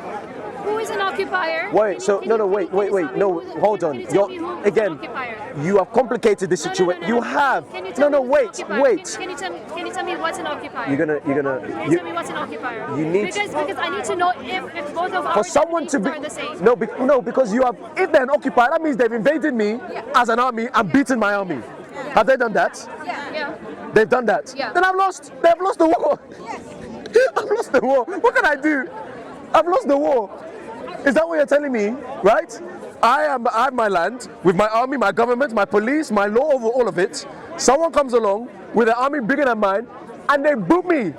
H: Who is an occupier?
B: Wait. So no. Wait. No. Hold on. You're again. You have complicated the situation. You have.
H: Can you tell
B: No.
H: me who's an
B: Wait.
H: occupier? Can you tell me what's an occupier?
B: You're gonna.
H: Can you tell me what's an occupier?
B: you need-
H: because I need to know if both of
B: For
H: our
B: someone to be
H: definitions are the same.
B: no, because you have. If they're an occupier, that means they've invaded me as an army and beaten my army. Have they done that?
H: Yeah.
B: They've done that.
H: Yeah.
B: Then I've lost. They've lost the war. I've lost the war. What can I do? I've lost the war. Is that what you're telling me? Right? I have my land with my army, my government, my police, my law over all of it. Someone comes along with an army bigger than mine, and they boot me.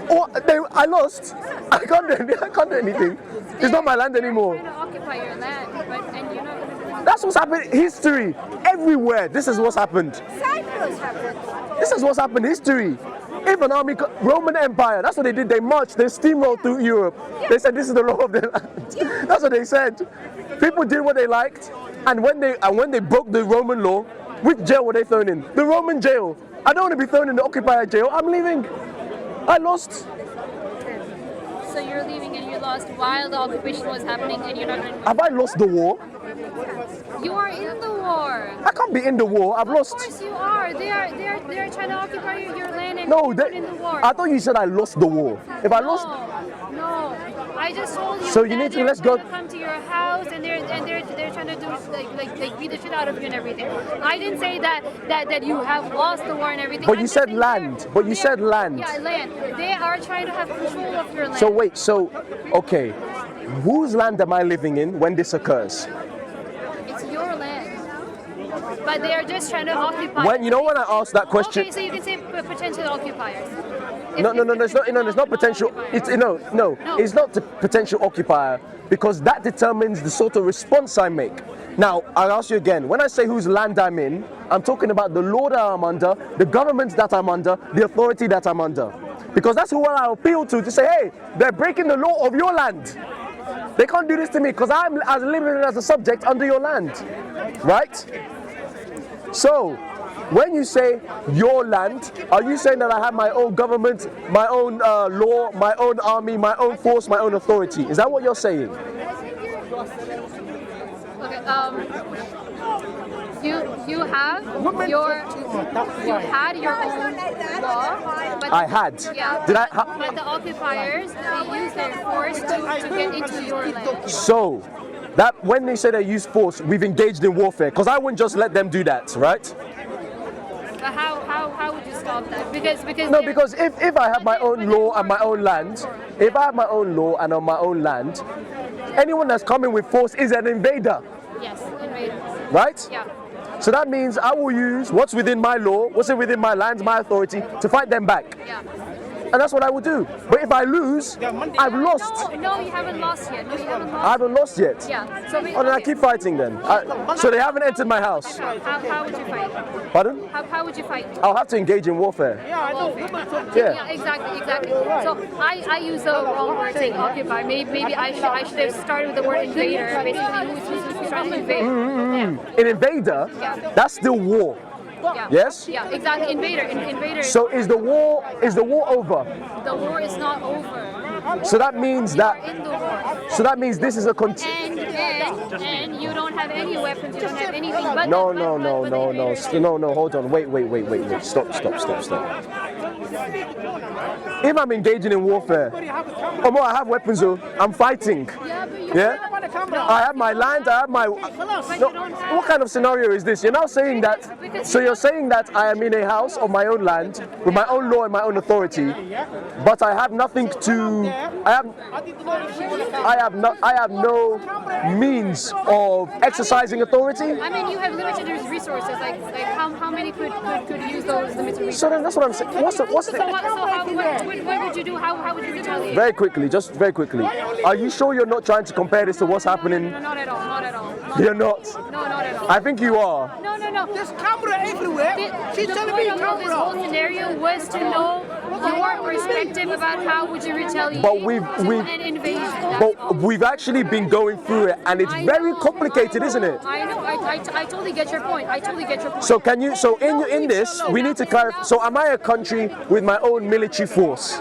B: I lost. I can't do anything. It's not my land anymore.
H: Trying to occupy your land, and you're not going to do it.
B: That's what's happened. History everywhere. This is what's happened.
C: Cyprus happened.
B: This is what's happened. History. If an army, Roman Empire, that's what they did. They marched, they steamrolled through Europe. They said this is the law of the land. That's what they said. People did what they liked, and when they broke the Roman law, which jail were they thrown in? The Roman jail. I don't want to be thrown in the occupier jail. I'm leaving. I lost.
H: So you're leaving and you lost while the occupation was happening, and you're not going to.
B: Have I lost the war?
H: You are in the war.
B: I can't be in the war. I've
H: Of
B: lost.
H: course you are. They're trying to occupy your land and
B: No,
H: you're not in the war.
B: I thought you said I lost the war. If I lost,
H: No. I just told you.
B: So you need to let's go.
H: Come to your house and they're trying to do like beat the shit out of you and everything. I didn't say that you have lost the war and everything.
B: But you said land. But you said land.
H: Yeah, land. They are trying to have control of your land.
B: So wait. So okay, whose land am I living in when this occurs?
H: It's your land. But they are just trying to occupy.
B: When you know when I asked that question.
H: Okay, so you can say potential occupiers.
B: No, it's not. No, it's not potential. It's no. It's not the potential occupier because that determines the sort of response I make. Now, I'll ask you again. When I say whose land I'm in, I'm talking about the law that I'm under, the government that I'm under, the authority that I'm under. Because that's who I appeal to say, hey, they're breaking the law of your land. They can't do this to me because I'm living as a subject under your land, right? So, when you say your land, are you saying that I have my own government, my own law, my own army, my own force, my own authority? Is that what you're saying?
H: Okay, you had your own law, but
B: I had.
H: Yeah,
B: Did I?
H: but the occupiers, they use their force to get into your land.
B: So, that when they say they use force, we've engaged in warfare. Because I wouldn't just let them do that, right?
H: But how would you stop that? Because
B: No, because if I have my own law and my own land, if I have my own law and on my own land, anyone that's coming with force is an invader.
H: Yes, invaders.
B: Right?
H: Yeah.
B: So that means I will use what's within my law, what's within my land, my authority, to fight them back.
H: Yeah.
B: And that's what I would do. But if I lose, I've lost.
H: No, you haven't lost yet. No, you haven't lost.
B: I haven't lost yet.
H: Yeah. So
B: Oh, then I keep fighting then. So they haven't entered my house.
H: How would you fight?
B: Pardon?
H: How would you fight?
B: I'll have to engage in warfare.
H: Yeah, exactly. So I use the wrong word saying occupy. Maybe I should have started with the word invader. Basically, who's trying to invade? Yeah.
B: An invader, that's still war.
H: Yeah.
B: Yes?
H: Yeah, exactly. Invader.
B: So is the war over?
H: The war is not over.
B: So that means
H: You are
B: that
H: in the war.
B: so that means this is a
H: And you don't have any weapons. You don't have anything. But
B: No, hold on. Wait. Stop. If I'm engaging in warfare, I have weapons, I'm fighting. Yeah? I have my land, I have my... No, what kind of scenario is this? You're now saying that... So you're saying that I am in a house of my own land, with my own law and my own authority, but I have nothing to... I have no means of exercising authority?
H: I mean, you have limited resources. Like how many could use those limited resources?
B: So then that's what I'm saying.
H: What would you do? How would you retaliate?
B: Very quickly. Are you sure you're not trying to compare this to what's happening?
H: No, not at all.
B: You're not?
H: No, not at all.
B: I think you are.
H: No.
F: There's camera everywhere. She's telling me
H: This whole scenario was to know your perspective about how would you retaliate
B: But
H: to an invasion.
B: But we've actually been going through it, and it's very complicated, isn't it?
H: I know. I totally get your point.
B: So can you? So in this, we need to clarify. So am I a country with my own military force?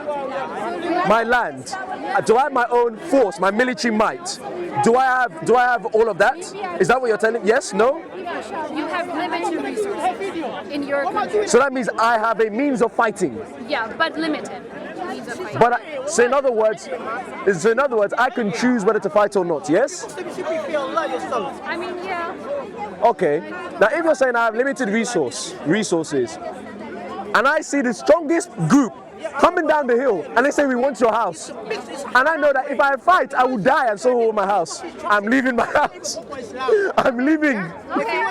B: My land? Do I have my own force? My military might? Do I have all of that? Is that what you're telling? Yes? No?
H: You have limited resources in your country.
B: So that means I have a means of fighting.
H: Yeah, but limited means of fighting.
B: But so in other words, I can choose whether to fight or not. Yes?
H: I mean, yeah.
B: Okay. Now, if you're saying I have limited resources, and I see the strongest group coming down the hill, and they say we want your house, and I know that if I fight, I will die, and so will my house. I'm leaving my house. I'm leaving.
H: Okay.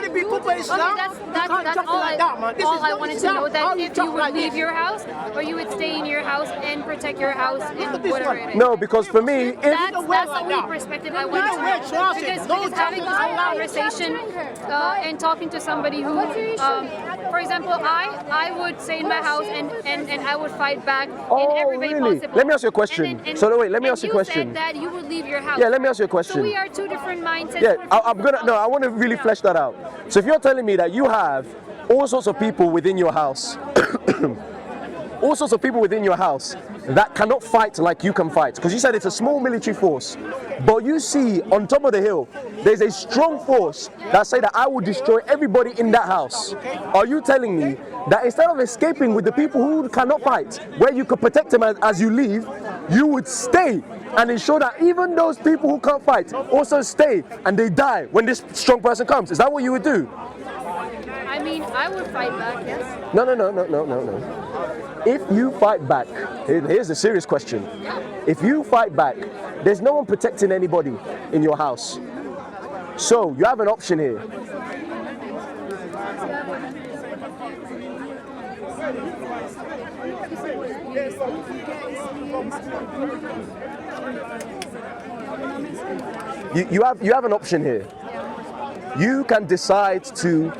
H: That's all I wanted to know. That if you would leave your house, or you would stay in your house and protect your house and whatever it is.
B: No, because for me,
H: that's the only perspective I wanted to know. Because having this whole conversation and talking to somebody who, for example, I would stay in my house and I would fight back in every way possible.
B: Let me ask you a question. Let me ask you a question.
H: You said that you would leave your house.
B: Yeah, let me ask you a question.
H: So we are two different mindsets.
B: Yeah, I want to really flesh that out. So if you're telling me that you have all sorts of people within your house, that cannot fight like you can fight, because you said it's a small military force, but you see on top of the hill there's a strong force that say that I will destroy everybody in that house. Are you telling me that instead of escaping with the people who cannot fight, where you could protect them as you leave, you would stay and ensure that even those people who can't fight also stay and they die when this strong person comes? Is that what you would do?
H: I mean, I would fight back, yes.
B: No. If you fight back, here's a serious question. If you fight back, there's no one protecting anybody in your house. So you have an option here. You have an option here. You can decide to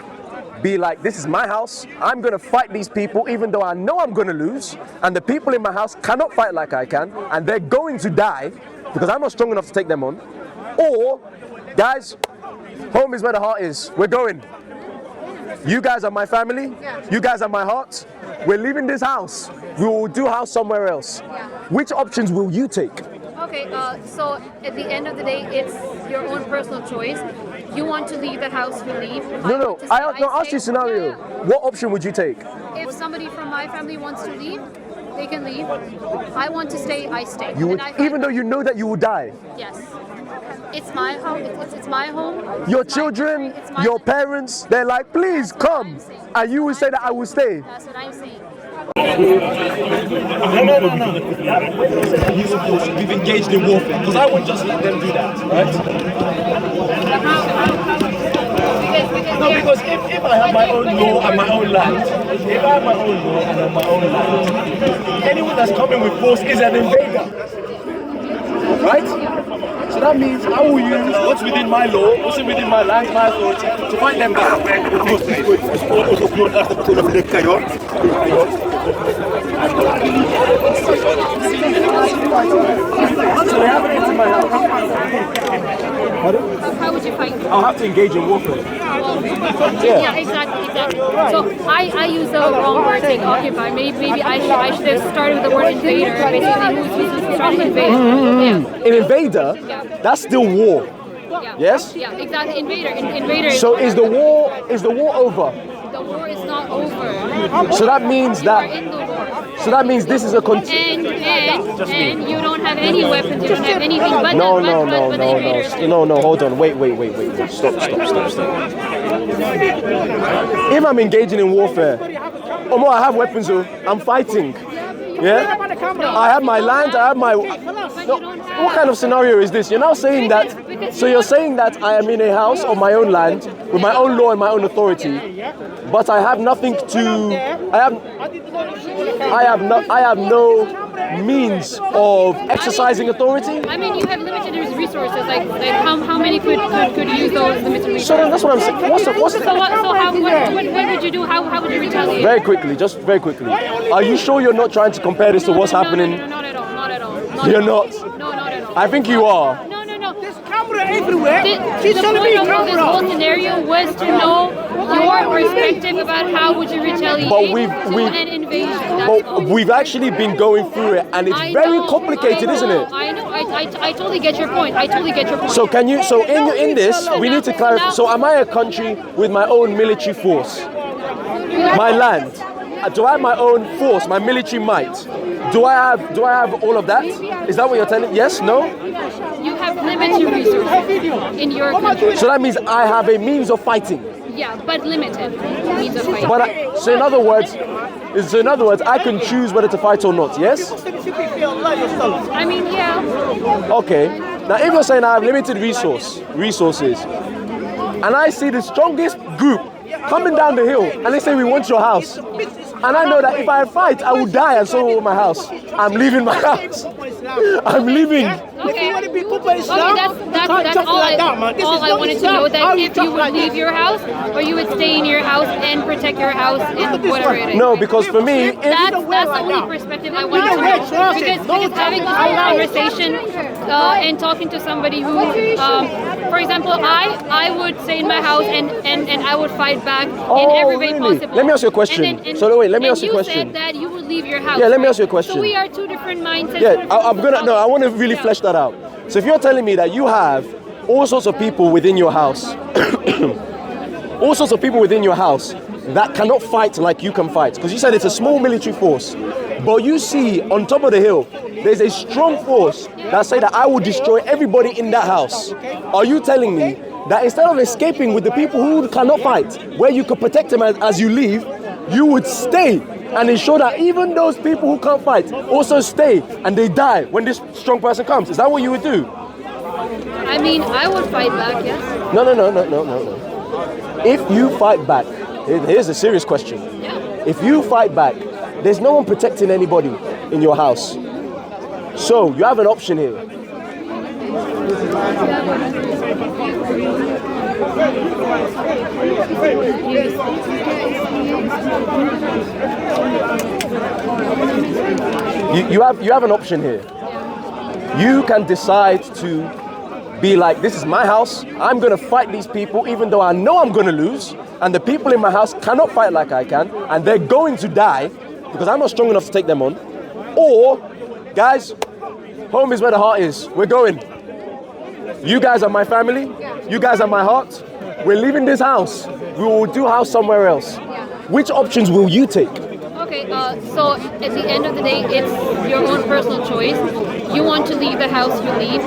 B: be like, this is my house, I'm gonna fight these people even though I know I'm gonna lose, and the people in my house cannot fight like I can, and they're going to die because I'm not strong enough to take them on. Or, guys, home is where the heart is, we're going. You guys are my family, you guys are my heart, we're leaving this house, we will do house somewhere else. Which options will you take?
H: Okay, so at the end of the day, it's your own personal choice. You want to leave the house, you leave.
B: No, I asked you a scenario. What option would you take?
H: If somebody from my family wants to leave, they can leave. I want to stay, I stay.
B: You would, even though you know that you will die?
H: Yes. It's my home, it's my home.
B: Your children, your parents, they're like, please come. And you will say that I will stay.
H: That's what I'm saying.
G: No. We've engaged in warfare because I won't just let them do that, right? No, because if I have my own law and my own land, anyone that's coming with force is an invader, right? So that means I will use what's within my law, what's within my land, my authority, to fight them back. So they haven't entered my house.
H: How would you fight?
B: I'll have to engage in warfare.
H: Yeah, exactly. So I use the wrong word, like occupy. Maybe I should have started with the word invader. Basically, who's trying to invade?
B: An invader? That's still war. Yes?
H: Yeah, exactly. Invader.
B: So is the war over?
H: The war is not over.
B: So that means
H: You are
B: that.
H: in the war.
B: So that means this is a
H: And you don't have any weapons. You don't have anything but
B: No,
H: the invaders.
B: hold on, wait. Stop. If I'm engaging in warfare, Omo, I have weapons, I'm fighting. Yeah? I have my land, I have my... No, what kind of scenario is this? You're now saying that... So you're saying that I am in a house on my own land, with my own law and my own authority, but I have nothing to... I have no means of exercising authority.
H: I mean, you have limited resources. Like how many could use those limited resources?
B: So that's what I'm saying. What
H: would you do? How would you retaliate?
B: Very quickly. Are you sure you're not trying to compare this to what's happening?
H: No, not at all.
B: You're not?
H: No, not at all.
B: I think you are.
H: No.
F: There's camera everywhere.
H: The point of this whole scenario was to know your perspective about how would you retaliate to an invasion.
B: We've actually been going through it, and it's very complicated, isn't it?
H: I know. I totally get your point.
B: So can you? So in this, we need to clarify. So am I a country with my own military force? My land? Do I have my own force? My military might? Do I have all of that? Is that what you're telling? Yes? No?
H: You have limited resources in your country.
B: So that means I have a means of fighting.
H: Yeah, but limited means of fighting.
B: But so in other words, I can choose whether to fight or not. Yes?
H: I mean, yeah.
B: Okay. Now, if you're saying I have limited resources, and I see the strongest group coming down the hill, and they say we want your house, and I know that if I fight, I will die, and so will my house. I'm leaving my house. I'm leaving.
H: Okay, that's all I wanted to know, that if you would leave your house, or you would stay in your house and protect your house and whatever it is.
B: No, because for me,
H: that's the only perspective I wanted to know. Because having this whole conversation and talking to somebody who, for example, I would stay in my house and I would fight back in every way possible.
B: Let me ask you a question. Let me ask you a question.
H: You said that you would leave your house.
B: Yeah, let me ask you a question.
H: So we are two different mindsets.
B: Yeah, I want to really flesh that out. So if you're telling me that you have all sorts of people within your house, that cannot fight like you can fight, because you said it's a small military force, but you see on top of the hill there's a strong force that say that I will destroy everybody in that house. Are you telling me that instead of escaping with the people who cannot fight, where you could protect them as you leave, you would stay and ensure that even those people who can't fight also stay and they die when this strong person comes? Is that what you would do?
H: I mean, I would fight back, yes.
B: No. If you fight back, here's a serious question.
H: Yeah.
B: If you fight back, there's no one protecting anybody in your house. So you have an option here. You have an option here. You can decide to be like, this is my house, I'm gonna fight these people even though I know I'm gonna lose, and the people in my house cannot fight like I can, and they're going to die because I'm not strong enough to take them on. Or, guys, home is where the heart is. We're going. You guys are my family, you guys are my heart. We're leaving this house. We will do house somewhere else. Which options will you take?
H: Okay, so at the end of the day, it's your own personal choice. You want to leave the house, you leave.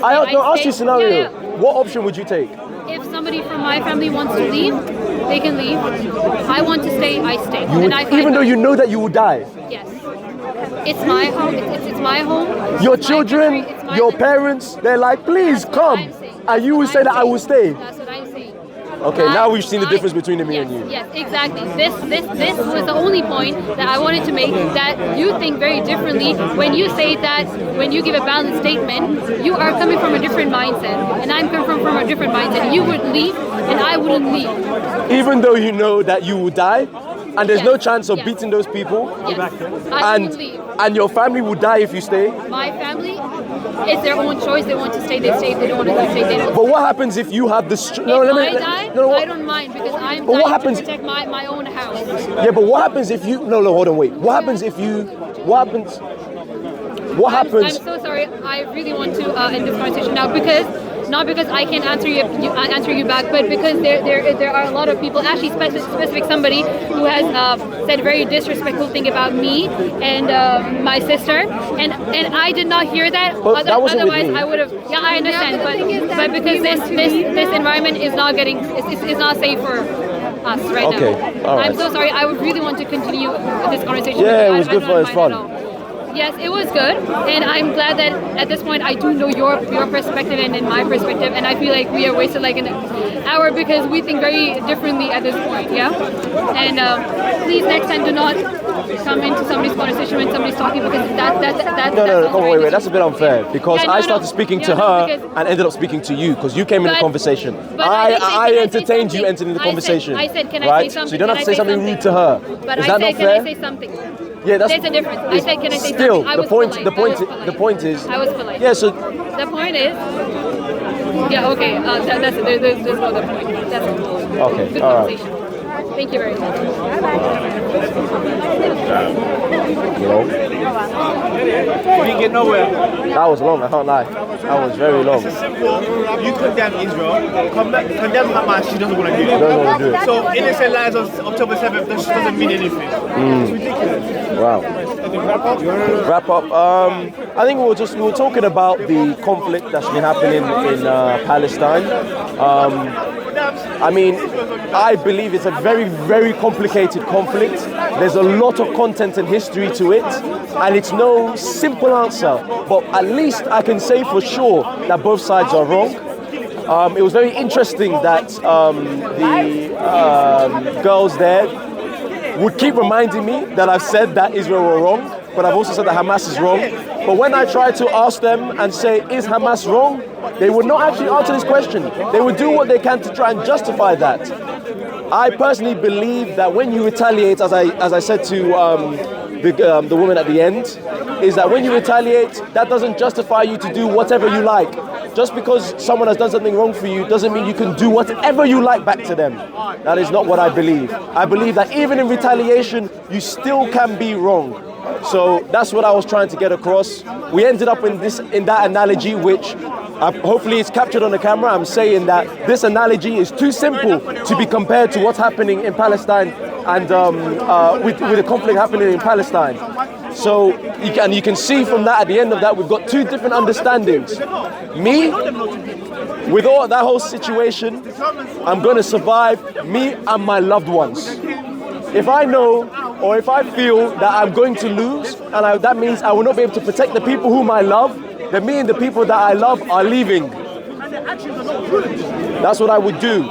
B: I ask you a scenario.
H: Yeah.
B: What option would you take?
H: If somebody from my family wants to leave, they can leave. I want to stay, I stay.
B: Even though you know that you will die?
H: Yes. It's my home. It's my home.
B: Your children, your parents, they're like, please come. And you will say that I will stay.
H: That's what I'm saying.
B: Okay, now we've seen the difference between me and you.
H: Yes, exactly. This was the only point that I wanted to make, that you think very differently when you say that, when you give a balanced statement, you are coming from a different mindset, and I'm coming from a different mindset. You would leave, and I wouldn't leave.
B: Even though you know that you will die, and there's no chance of beating those people, and your family will die if you stay.
H: My family, it's their own choice. They want to stay, they stay. If they don't want to stay, they don't.
B: But what happens if you have the
H: I don't mind, because I'm trying to protect my own house.
B: Yeah, but what happens if you? No, hold on, wait. What happens if you? What happens?
H: I'm so sorry. I really want to end this conversation now, because. Not because I can't answer you back, but because there are a lot of people, actually specific somebody who has said very disrespectful thing about me and my sister, and I did not hear that. Otherwise, I would have. Yeah, I understand, but because this environment is not it's not safe for us right now.
B: All right.
H: I'm so sorry. I would really want to continue this conversation.
B: Yeah, it was good for us, fun.
H: Yes, it was good, and I'm glad that at this point I do know your perspective and my perspective, and I feel like we have wasted like an hour because we think very differently at this point, yeah? And please next time do not come into somebody's conversation when somebody's talking, because that's
B: No, wait, that's a bit unfair, because I started speaking to her and ended up speaking to you, because you came in the conversation. I entertained you entering the conversation.
H: I said, can I say something?
B: So you don't have to say something rude to her.
H: But
B: Is that not fair?
H: Can I say something?
B: Yeah,
H: there's a difference. I said, can I say
B: still,
H: something?
B: the point is.
H: I was polite.
B: Yeah, so.
H: The point is. Yeah, okay. There's no other point. That's all.
B: Okay,
H: good
B: all
H: conversation.
B: Right.
H: Thank you very much.
F: We didn't get nowhere.
B: That was long, I can't lie. That was very long.
F: It's simple. You condemn Israel, condemn Hamas, she doesn't want to do it.
B: She doesn't want to do it.
F: So innocent lives on October 7th doesn't mean anything. It's ridiculous.
B: Wow. Wrap up. I think we were talking about the conflict that's been happening in Palestine. I mean, I believe it's a very, very complicated conflict. There's a lot of content and history to it, and it's no simple answer. But at least I can say for sure that both sides are wrong. It was very interesting that the girls there would keep reminding me that I've said that Israel were wrong, but I've also said that Hamas is wrong. But when I try to ask them and say, is Hamas wrong? They would not actually answer this question. They would do what they can to try and justify that. I personally believe that when you retaliate, as I said to the woman at the end, is that when you retaliate, that doesn't justify you to do whatever you like. Just because someone has done something wrong for you doesn't mean you can do whatever you like back to them. That is not what I believe. I believe that even in retaliation, you still can be wrong. So that's what I was trying to get across. We ended up in that analogy, which hopefully it's captured on the camera. I'm saying that this analogy is too simple to be compared to what's happening in Palestine and with the conflict happening in Palestine. So you can see from that, at the end of that, we've got two different understandings. Me, with all that whole situation, I'm going to survive, me and my loved ones. If I know or if I feel that I'm going to lose, and that means I will not be able to protect the people whom I love, then me and the people that I love are leaving. That's what I would do.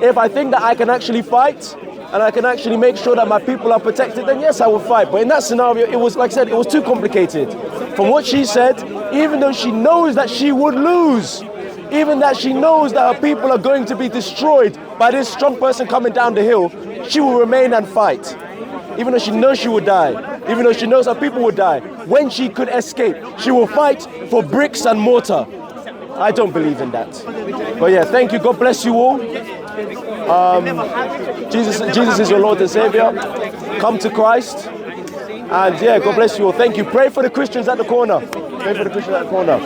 B: If I think that I can actually fight, and I can actually make sure that my people are protected, then yes, I will fight. But in that scenario, it was, like I said, it was too complicated. From what she said, even though she knows that she would lose, even that she knows that her people are going to be destroyed by this strong person coming down the hill, she will remain and fight. Even though she knows she would die, even though she knows her people would die, when she could escape, she will fight for bricks and mortar. I don't believe in that. But yeah, thank you. God bless you all. Jesus is your Lord and Savior. Come to Christ. And yeah, God bless you all. Thank you. Pray for the Christians at the corner. Pray for the Christians at the corner.